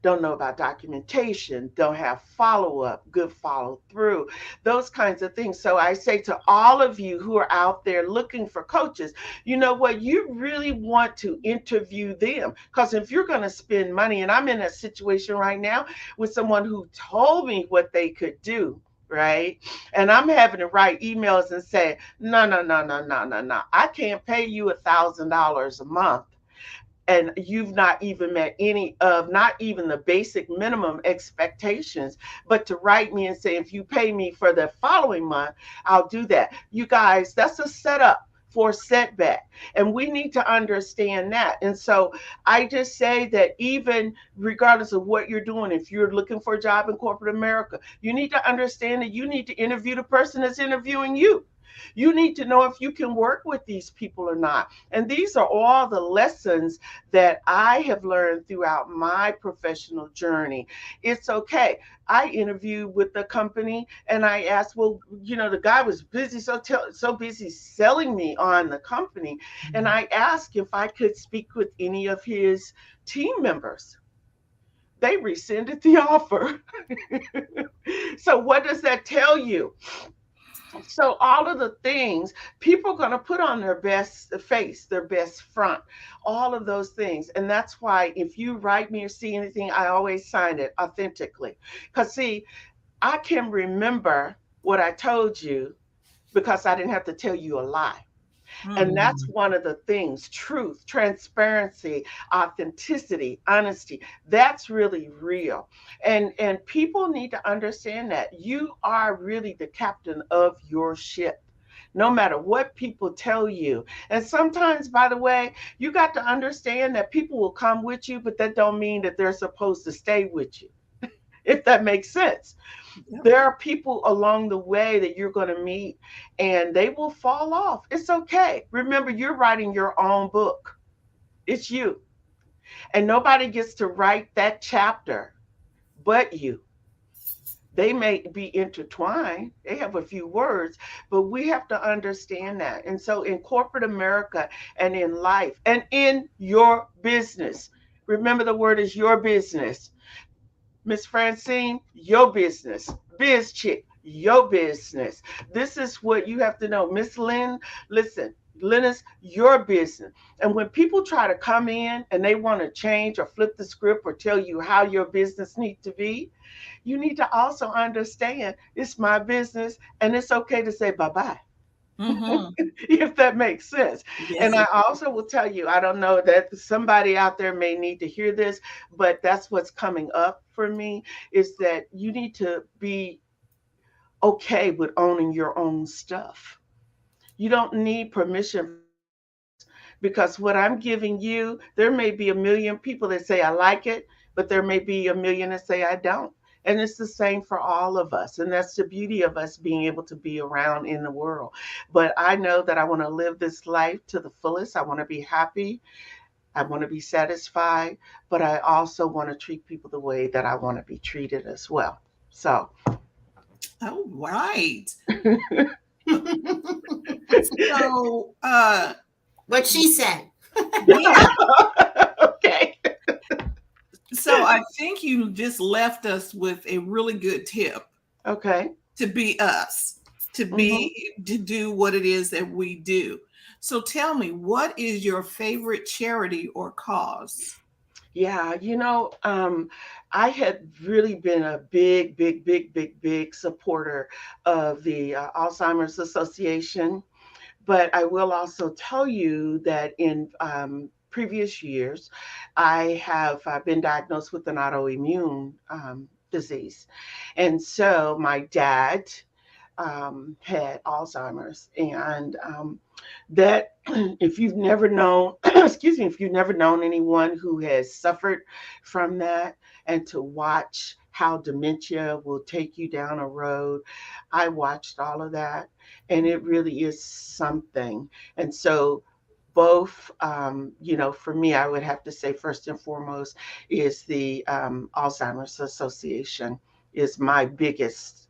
don't know about documentation, don't have follow up, good follow through, those kinds of things. So I say to all of you who are out there looking for coaches, you know what, you really want to interview them. Because if you're going to spend money, and I'm in a situation right now with someone who told me what they could do. Right. And I'm having to write emails and say, no, no, no, no, no, no, no. I can't pay you $1,000 a month, and you've not even met any of, not even the basic minimum expectations. But to write me and say, if you pay me for the following month, I'll do that. You guys, that's a setup for setback, and we need to understand that. And so I just say that, even regardless of what you're doing, if you're looking for a job in corporate America, you need to understand that you need to interview the person that's interviewing you. You need to know if you can work with these people or not. And these are all the lessons that I have learned throughout my professional journey. It's okay. I interviewed with the company and I asked, well, the guy was busy, so busy selling me on the company. And I asked if I could speak with any of his team members. They rescinded the offer. So what does that tell you? So all of the things, people are going to put on their best face, their best front, all of those things. And that's why if you write me or see anything, I always sign it authentically. Because see, I can remember what I told you because I didn't have to tell you a lie. And that's one of the things: truth, transparency, authenticity, honesty. That's really real. And people need to understand that you are really the captain of your ship, no matter what people tell you. And sometimes, by the way, you got to understand that people will come with you, but that don't mean that they're supposed to stay with you, if that makes sense. Yep. There are people along the way that you're going to meet, and they will fall off. It's okay. Remember, you're writing your own book. It's you. And nobody gets to write that chapter but you. They may be intertwined, they have a few words, but we have to understand that. And so in corporate America and in life and in your business, remember the word is your business. Miss Francine, your business. Biz Chick, your business. This is what you have to know. Miss Lynn, listen, Linus, your business. And when people try to come in and they want to change or flip the script or tell you how your business needs to be, you need to also understand it's my business and it's okay to say bye-bye. Mm-hmm. If that makes sense. Yes, And I also will tell you, I don't know that somebody out there may need to hear this, but that's what's coming up for me is that you need to be okay with owning your own stuff. You don't need permission because what I'm giving you, there may be a million people that say I like it, but there may be a million that say I don't. And it's the same for all of us. And that's the beauty of us being able to be around in the world. But I know that I want to live this life to the fullest. I want to be happy. I want to be satisfied. But I also want to treat people the way that I want to be treated as well. So, all right. So, What she said. yeah. okay. So I think you just left us with a really good tip Okay. to be us, to do what it is that we do. So tell me, what is your favorite charity or cause? Yeah, I had really been a big, big, big, big, big supporter of the Alzheimer's Association. But I will also tell you that in previous years, I have been diagnosed with an autoimmune disease. And so my dad had Alzheimer's. And that, if you've never known, excuse me, if you've never known anyone who has suffered from that, and to watch how dementia will take you down a road, I watched all of that, and it really is something. And so, both, for me, I would have to say first and foremost is the Alzheimer's Association is my biggest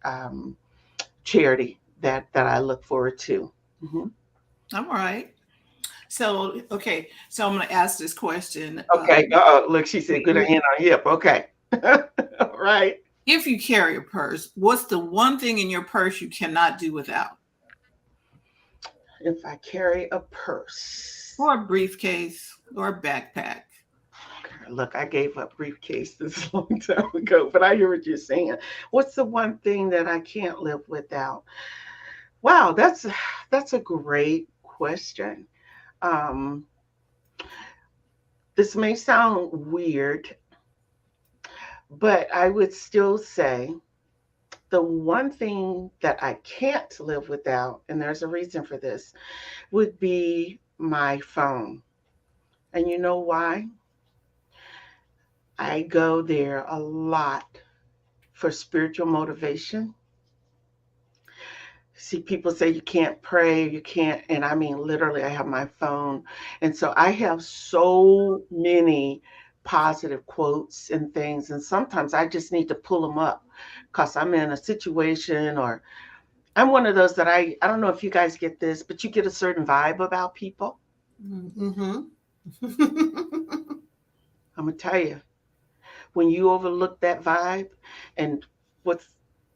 charity that I look forward to. Mm-hmm. All right. So, okay. So I'm going to ask this question. Okay. Look, she said, good hand on hip. Okay. All right. If you carry a purse, what's the one thing in your purse you cannot do without? If I carry a purse. Or a briefcase or a backpack. Look, I gave up briefcase this a long time ago, but I hear what you're saying. What's the one thing that I can't live without? Wow, that's a great question. This may sound weird, but I would still say the one thing that I can't live without, and there's a reason for this, would be my phone. And you know why? I go there a lot for spiritual motivation. See, people say you can't pray, you can't, and I mean, literally, I have my phone. And so I have so many positive quotes and things. And sometimes I just need to pull them up because I'm in a situation, or I'm one of those that I don't know if you guys get this, but you get a certain vibe about people. Mm-hmm. I'm going to tell you, when you overlook that vibe and what's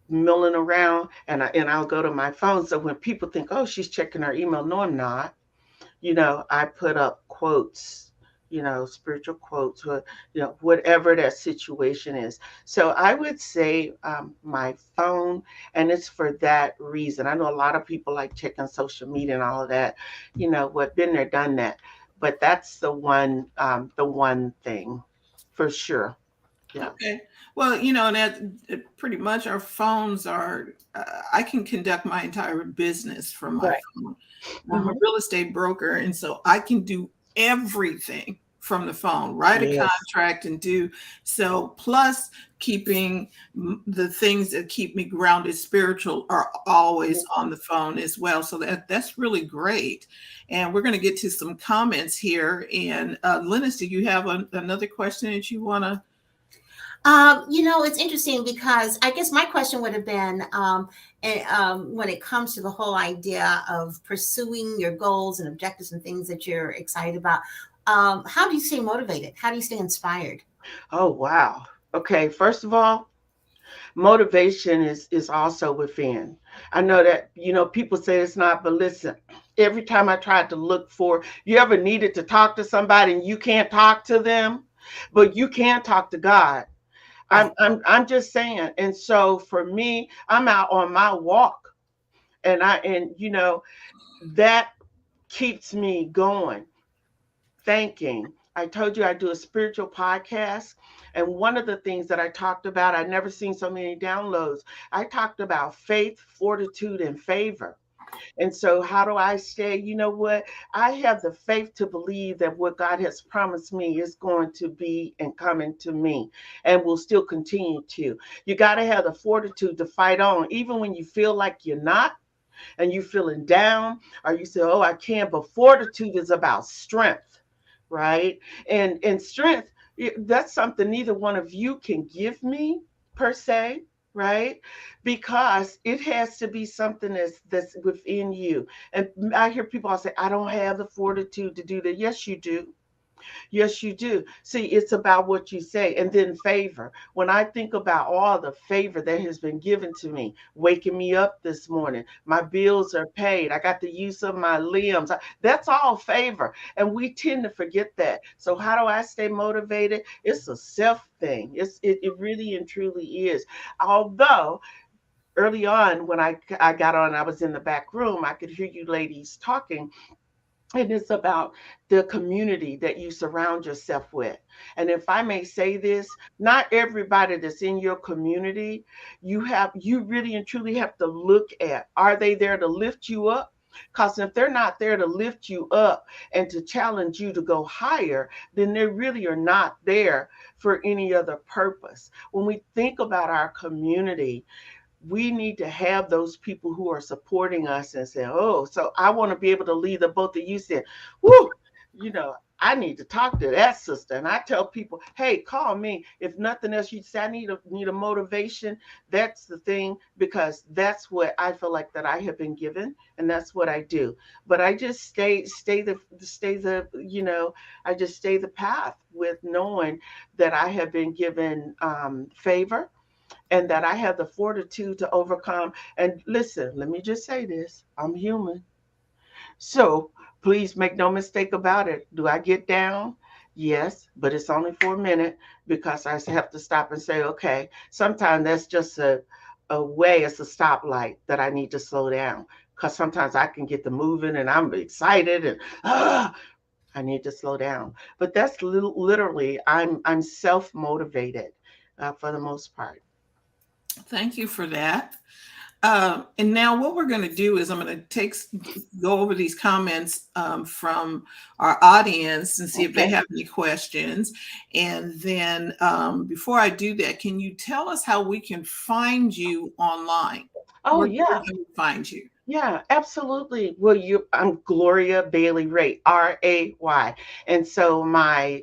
milling around, and I'll go to my phone. So when people think, oh, she's checking her email, no, I'm not. I put up quotes, spiritual quotes, or, whatever that situation is. So I would say my phone, and it's for that reason. I know a lot of people like checking social media and all of that, been there, done that. But that's the one thing for sure. Yeah. Okay. Well, that pretty much our phones are, I can conduct my entire business from my phone. I'm a real estate broker, and so I can do everything from the phone, write a contract and do so. Plus, keeping the things that keep me grounded spiritual are always on the phone as well. So that's really great. And we're going to get to some comments here. And Linus, do you have another question that you want to It's interesting because I guess my question would have been when it comes to the whole idea of pursuing your goals and objectives and things that you're excited about, how do you stay motivated? How do you stay inspired? Oh, wow. Okay, first of all, motivation is also within. I know that, people say it's not, but listen, every time I tried to look for, you ever needed to talk to somebody and you can't talk to them, but you can talk to God. Right. I'm just saying. And so for me, I'm out on my walk, and that keeps me going, thinking. I told you I do a spiritual podcast. And one of the things that I talked about, I never seen so many downloads. I talked about faith, fortitude, and favor. And so, how do I stay? You know what? I have the faith to believe that what God has promised me is going to be and coming to me and will still continue to. You got to have the fortitude to fight on, even when you feel like you're not and you feeling down, or you say, oh, I can't. But fortitude is about strength, right? And strength, that's something neither one of you can give me per se, right? Because it has to be something that's within you. And I hear people all say, I don't have the fortitude to do that. Yes, you do. Yes, you do. See, it's about what you say. And then favor. When I think about all the favor that has been given to me, waking me up this morning, my bills are paid, I got the use of my limbs. That's all favor. And we tend to forget that. So, how do I stay motivated? It's a self thing. It really and truly is. Although, early on, when I got on, I was in the back room, I could hear you ladies talking, and it's about the community that you surround yourself with. And if I may say this, not everybody that's in your community, you really and truly have to look at, are they there to lift you up? Because if they're not there to lift you up and to challenge you to go higher, then they really are not there for any other purpose. When we think about our community, we need to have those people who are supporting us and say, oh, so I want to be able to lead the both of you said, whoo, I need to talk to that sister. And I tell people, hey, call me. If nothing else, you say I need a motivation. That's the thing, because that's what I feel like that I have been given, and that's what I do. But I just I just stay the path with knowing that I have been given favor and that I have the fortitude to overcome. And listen, let me just say this, I'm human. So please make no mistake about it. Do I get down? Yes, but it's only for a minute because I have to stop and say, okay, sometimes that's just a way, it's a stoplight that I need to slow down. Because sometimes I can get the moving and I'm excited and I need to slow down. But that's literally, I'm self motivated for the most part. Thank you for that. And now what we're going to do is I'm going to go over these comments from our audience and see if they Okay. have any questions. And then before I do that, can you tell us how we can find you online? Oh, Where yeah. can we find you? Yeah, absolutely. Well, I'm Gloria Bailey Ray, Ray. And so my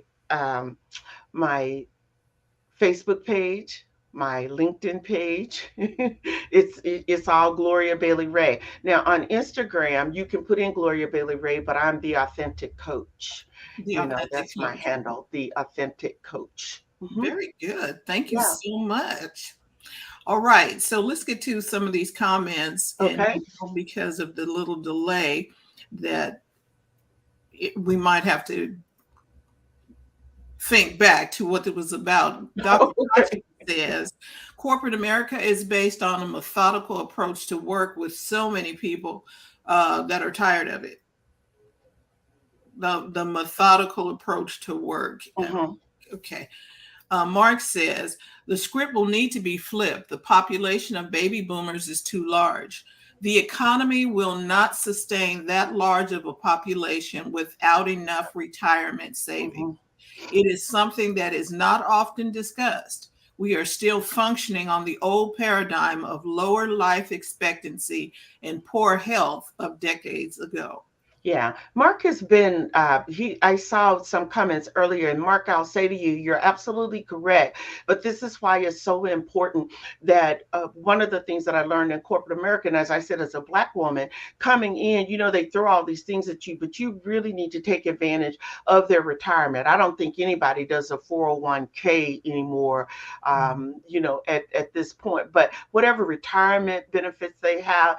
Facebook page, my LinkedIn page, it's all Gloria Bailey Ray. Now on Instagram, you can put in Gloria Bailey Ray, but I'm the authentic coach. The Authentic That's my Coach. handle, the authentic coach. Very good. Thank you Yeah. so much. All right, so let's get to some of these comments. And Okay. because of the little delay, that we might have to think back to what it was about. Dr. Okay. says corporate America is based on a methodical approach to work with so many people that are tired of it. The methodical approach to work. Mhm. Okay. Mark says the script will need to be flipped. The population of baby boomers is too large. The economy will not sustain that large of a population without enough retirement savings. Mhm. It is something that is not often discussed. We are still functioning on the old paradigm of lower life expectancy and poor health of decades ago. Yeah, Mark has been, I saw some comments earlier, and Mark, I'll say to you, you're absolutely correct. But this is why it's so important that one of the things that I learned in corporate America, and as I said, as a Black woman coming in, they throw all these things at you, but you really need to take advantage of their retirement. I don't think anybody does a 401k anymore, at this point. But whatever retirement benefits they have,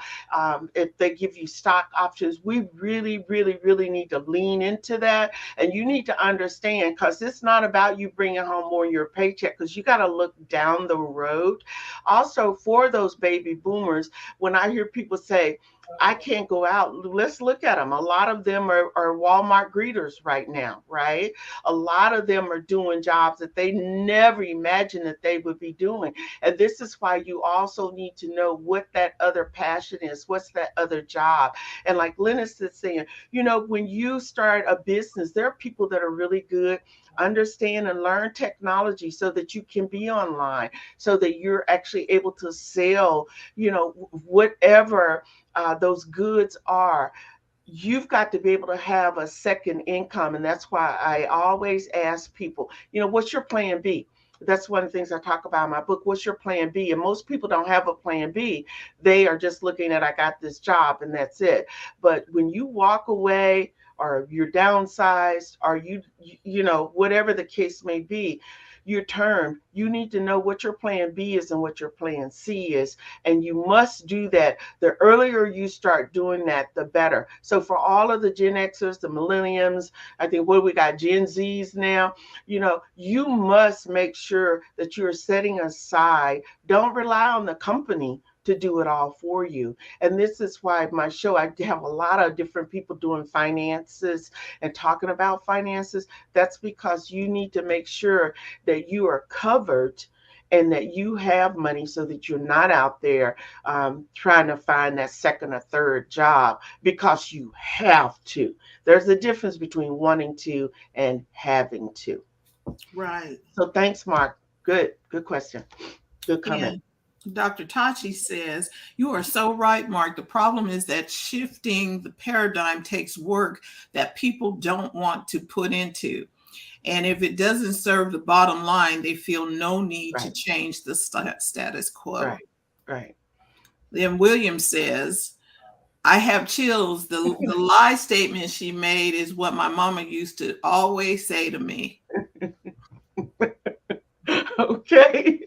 if they give you stock options, we really, really, really need to lean into that. And you need to understand, because it's not about you bringing home more of your paycheck, because you got to look down the road. Also, for those baby boomers, when I hear people say, I can't go out. Let's look at them. A lot of them are Walmart greeters right now, right? A lot of them are doing jobs that they never imagined that they would be doing. And this is why you also need to know what that other passion is. What's that other job? And like Lennis is saying, when you start a business, there are people that are really good, understand and learn technology so that you can be online, so that you're actually able to sell, whatever those goods are. You've got to be able to have a second income. And that's why I always ask people, what's your plan B? That's one of the things I talk about in my book. What's your plan B? And most people don't have a plan B. They are just looking at, I got this job and that's it. But when you walk away, or you're downsized, or whatever the case may be, your term, you need to know what your plan B is and what your plan C is. And you must do that. The earlier you start doing that, the better. So for all of the Gen Xers, the millenniums, I think we got Gen Zs now, you must make sure that you're setting aside. Don't rely on the company to do it all for you. And this is why my show, I have a lot of different people doing finances and talking about finances. That's because you need to make sure that you are covered and that you have money, so that you're not out there trying to find that second or third job because you have to. There's a difference between wanting to and having to. Right. So thanks, Mark. Good question. Good comment. And Dr. Tachi says, you are so right, Mark. The problem is that shifting the paradigm takes work that people don't want to put into. And if it doesn't serve the bottom line, they feel no need to Right. change the status quo. Right. Then William says, I have chills. The lie statement she made is what my mama used to always say to me. Okay.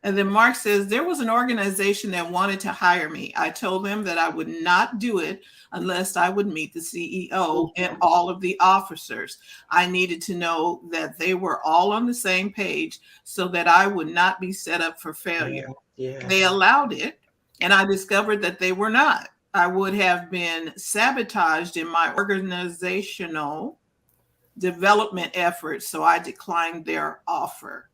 And then Mark says, there was an organization that wanted to hire me. I told them that I would not do it unless I would meet the CEO and all of the officers. I needed to know that they were all on the same page so that I would not be set up for failure. Yeah. They allowed it, and I discovered that they were not. I would have been sabotaged in my organizational development efforts, so I declined their offer.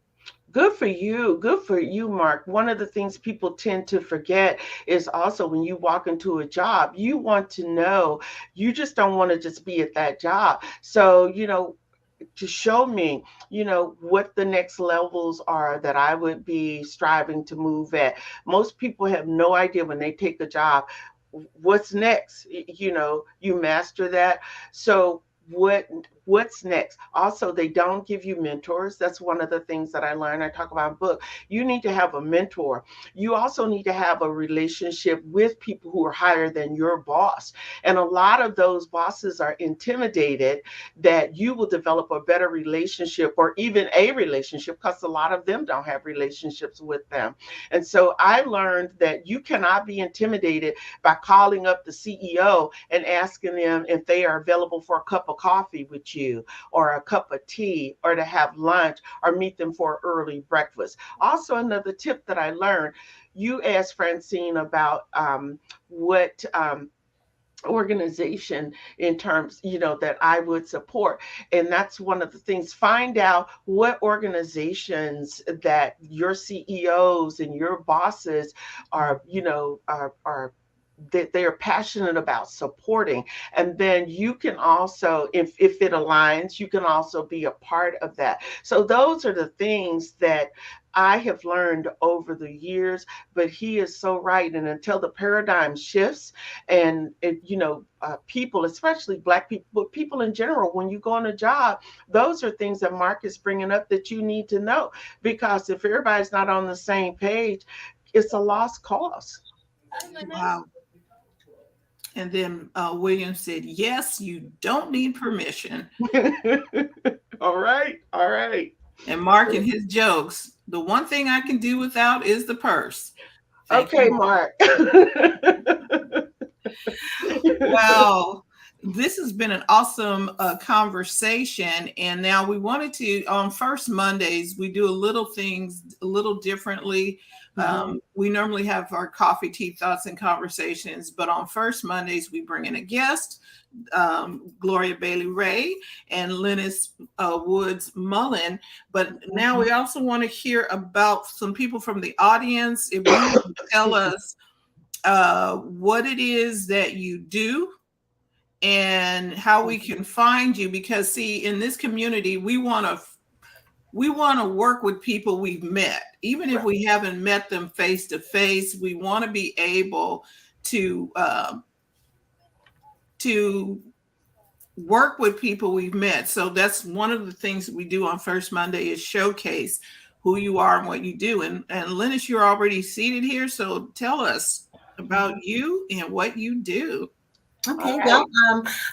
Good for you. Good for you, Mark. One of the things people tend to forget is also when you walk into a job, you want to know, you just don't want to just be at that job. So, to show me, what the next levels are that I would be striving to move at. Most people have no idea when they take a job, what's next. You master that. So what's next? Also, they don't give you mentors. That's one of the things that I learned. I talk about in the book. You need to have a mentor. You also need to have a relationship with people who are higher than your boss. And a lot of those bosses are intimidated that you will develop a better relationship, or even a relationship, because a lot of them don't have relationships with them. And so I learned that you cannot be intimidated by calling up the CEO and asking them if they are available for a cup of coffee with you, or a cup of tea, or to have lunch, or meet them for early breakfast. Also, another tip that I learned, you asked Francine about what organization in terms, that I would support. And that's one of the things. Find out what organizations that your CEOs and your bosses are that they are passionate about supporting. And then you can also, if it aligns, you can also be a part of that. So those are the things that I have learned over the years. But he is so right. And until the paradigm shifts, and people, especially Black people, but people in general, when you go on a job, those are things that Mark is bringing up that you need to know. Because if everybody's not on the same page, it's a lost cause. Wow. And then William said, yes, you don't need permission. All right. All right. And Mark and his jokes, the one thing I can do without is the purse. Thank Okay, you. Mark. Well, this has been an awesome conversation. And now we wanted to, on first Mondays, we do things a little differently. We normally have our coffee, tea, thoughts, and conversations. But on first Mondays, we bring in a guest, Gloria Bailey Ray and Lennis Woods Mullen. But now we also want to hear about some people from the audience. If you can tell us what it is that you do and how we can find you, because see, in this community, we want to work with people we've met, even if we haven't met them face to face. We want to be able to work with people we've met. So that's one of the things that we do on First Monday is showcase who you are and what you do. And Lennis, you're already seated here, so tell us about you and what you do. Okay, well,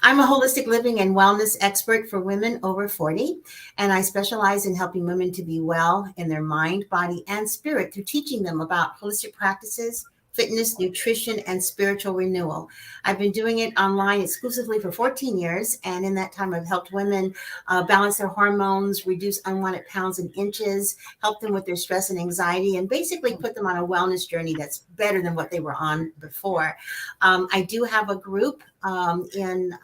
I'm a holistic living and wellness expert for women over 40, and I specialize in helping women to be well in their mind, body, and spirit through teaching them about holistic practices, fitness, nutrition, and spiritual renewal. I've been doing it online exclusively for 14 years, and in that time, I've helped women balance their hormones, reduce unwanted pounds and inches, help them with their stress and anxiety, and basically put them on a wellness journey that's better than what they were on before. I do have a group in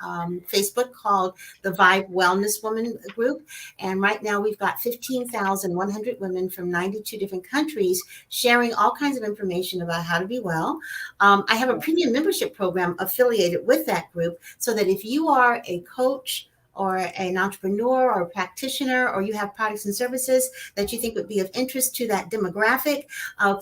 Facebook called the Vibe Wellness Woman Group. And right now we've got 15,100 women from 92 different countries sharing all kinds of information about how to be well. I have a premium membership program affiliated with that group so that if you are a coach or an entrepreneur or a practitioner, or you have products and services that you think would be of interest to that demographic,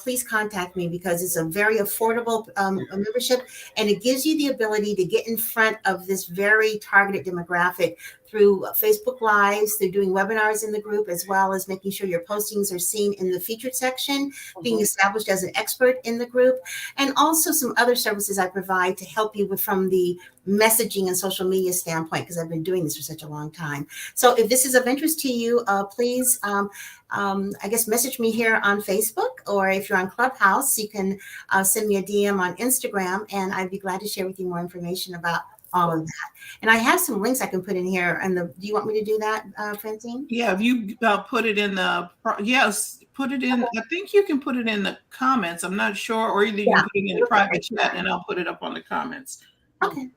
please contact me, because it's a very affordable membership, and it gives you the ability to get in front of this very targeted demographic through Facebook Lives, through doing webinars in the group, as well as making sure your postings are seen in the featured section, being established as an expert in the group, and also some other services I provide to help you from the messaging and social media standpoint, because I've been doing this for such a long time. So if this is of interest to you, please, I guess, message me here on Facebook, or if you're on Clubhouse, you can send me a DM on Instagram, and I'd be glad to share with you more information about all of that. And I have some links I can put in here. And do you want me to do that, Francine? Yeah, if you put it in put it in. I think you can put it in the comments. I'm not sure, or either you can put it in the private chat, and I'll put it up on the comments. Okay.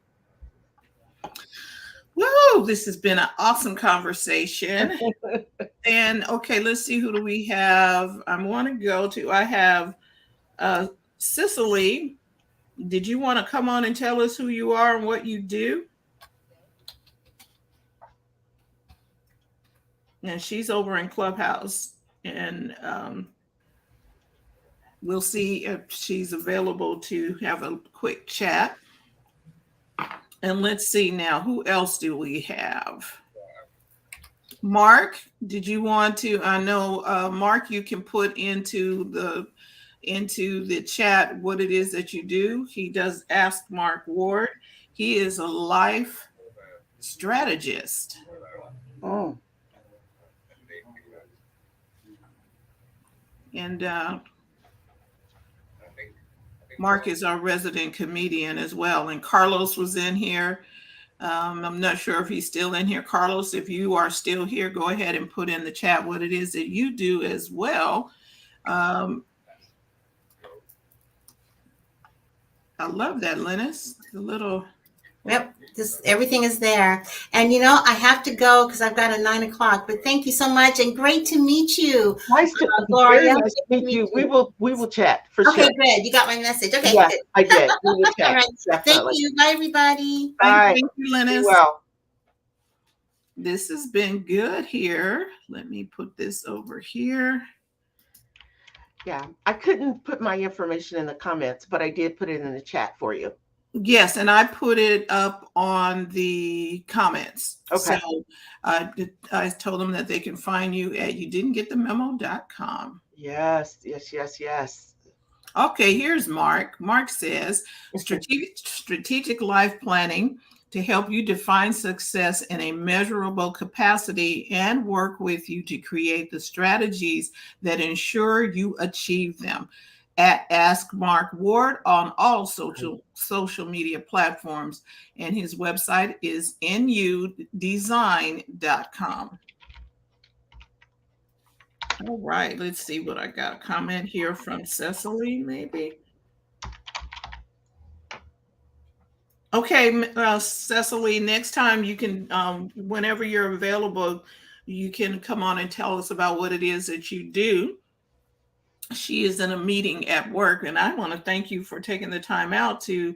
Whoa, this has been an awesome conversation. And okay, let's see, who do we have? I want to go to, I have Cicely. Did you want to come on and tell us who you are and what you do? And she's over in Clubhouse, and we'll see if she's available to have a quick chat. And let's see now, who else do we have? Mark, did you want to? I know, Mark, you can put into the chat what it is that you do. He does Ask Mark Ward. He is a life strategist. Oh. And Mark is our resident comedian as well. And Carlos was in here. I'm not sure if he's still in here. Carlos, if you are still here, go ahead and put in the chat what it is that you do as well. I love that, Lennis. The little Yep, just everything is there. And I have to go because I've got a 9 o'clock. But thank you so much, and great to meet you, Very Gloria. nice to meet you. We will chat for Okay, sure. good. You got my message. Okay, Yes, good. I did. We will All chat. right. Thank Definitely. you. Bye, everybody. Bye. Thank you, Be Lennis. well. This has been good here. Let me put this over here. Yeah, I couldn't put my information in the comments, but I did put it in the chat for you. Yes, and I put it up on the comments. Okay. So I told them that they can find you at youdidn'tgetthememo.com. Yes, yes, yes, yes. Okay, here's Mark. Mark says strategic life planning to help you define success in a measurable capacity and work with you to create the strategies that ensure you achieve them. At Ask Mark Ward on all social media platforms, and his website is nudesign.com. All right, let's see what I got. A comment here from Cecily, maybe. Okay, Cecily, next time you can, whenever you're available, you can come on and tell us about what it is that you do. She is in a meeting at work, and I want to thank you for taking the time out to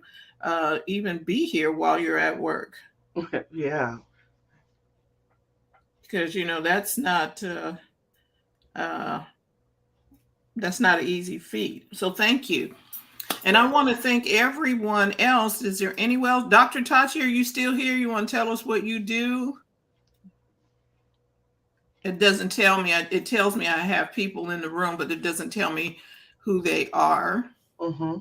even be here while you're at work. Yeah. Because, that's not an easy feat. So thank you. And I want to thank everyone else. Is there anyone else? Dr. Tachi, are you still here? You want to tell us what you do? It doesn't tell me. It tells me I have people in the room, but it doesn't tell me who they are. Mm-hmm.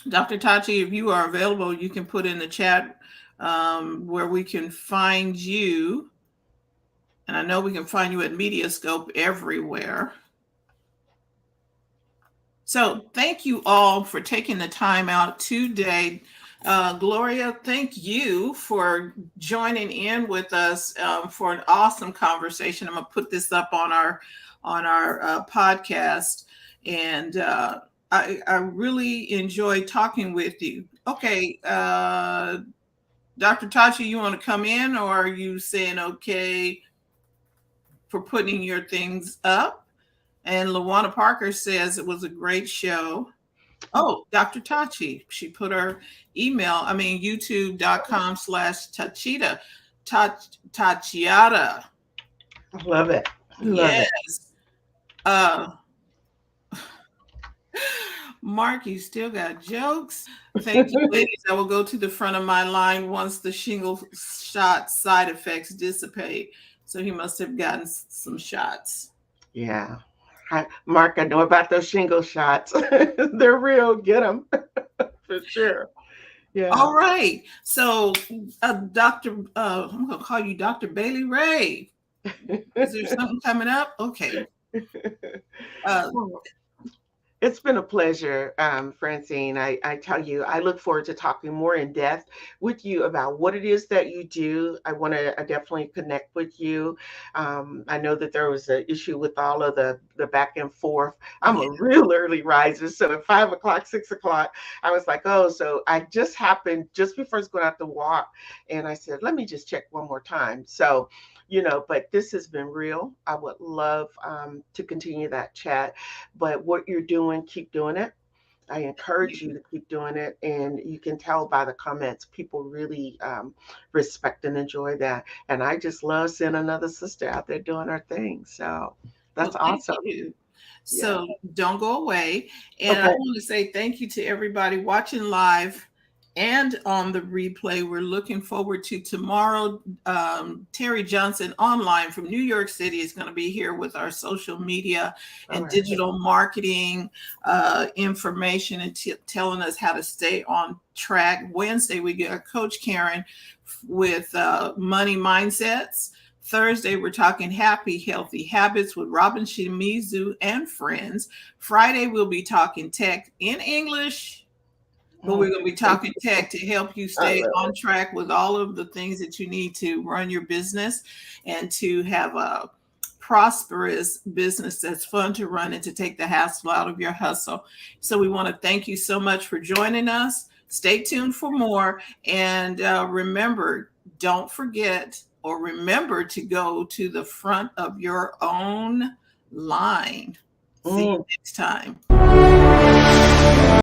Dr. Tachi, if you are available, you can put in the chat where we can find you. And I know we can find you at Mediascope everywhere. So thank you all for taking the time out today. Gloria, thank you for joining in with us for an awesome conversation. I'm gonna put this up on our podcast, and I really enjoyed talking with you. Okay, Dr. Tachi, you want to come in, or are you saying okay for putting your things up? And Lawana Parker says it was a great show. Oh, Dr. Tachi, she put her email, youtube.com/Tachita, Tachiata. I love it. Yes. Mark, you still got jokes. Thank you, ladies. I will go to the front of my line once the shingle shot side effects dissipate. So he must have gotten some shots. Yeah. Mark, I know about those shingle shots. They're real. Get them for sure. Yeah. All right. So, I'm going to call you Dr. Bailey Ray. Is there something coming up? Okay. It's been a pleasure, Francine. I tell you, I look forward to talking more in depth with you about what it is that you do. I want to definitely connect with you. I know that there was an issue with all of the back and forth. I'm a real early riser. So at 5 o'clock, 6 o'clock, I was like, oh, so I just happened just before I was going out to walk. And I said, let me just check one more time. So, but this has been real. I would love to continue that chat. But what you're doing, keep doing it. I encourage you to keep doing it. And you can tell by the comments, people really respect and enjoy that. And I just love seeing another sister out there doing her thing. So that's awesome. So don't go away. And I want to say thank you to everybody watching live and on the replay. We're looking forward to tomorrow. Terry Johnson online from New York City is going to be here with our social media and digital marketing information and telling us how to stay on track. Wednesday, we get Coach Karen with money mindsets. Thursday, we're talking happy, healthy habits with Robin Shimizu and friends. Friday, we'll be talking tech in English. But we're going to be talking tech to help you stay on track with all of the things that you need to run your business and to have a prosperous business that's fun to run and to take the hassle out of your hustle. So we want to thank you so much for joining us. Stay tuned for more. And remember, don't forget or remember to go to the front of your own line. See you next time.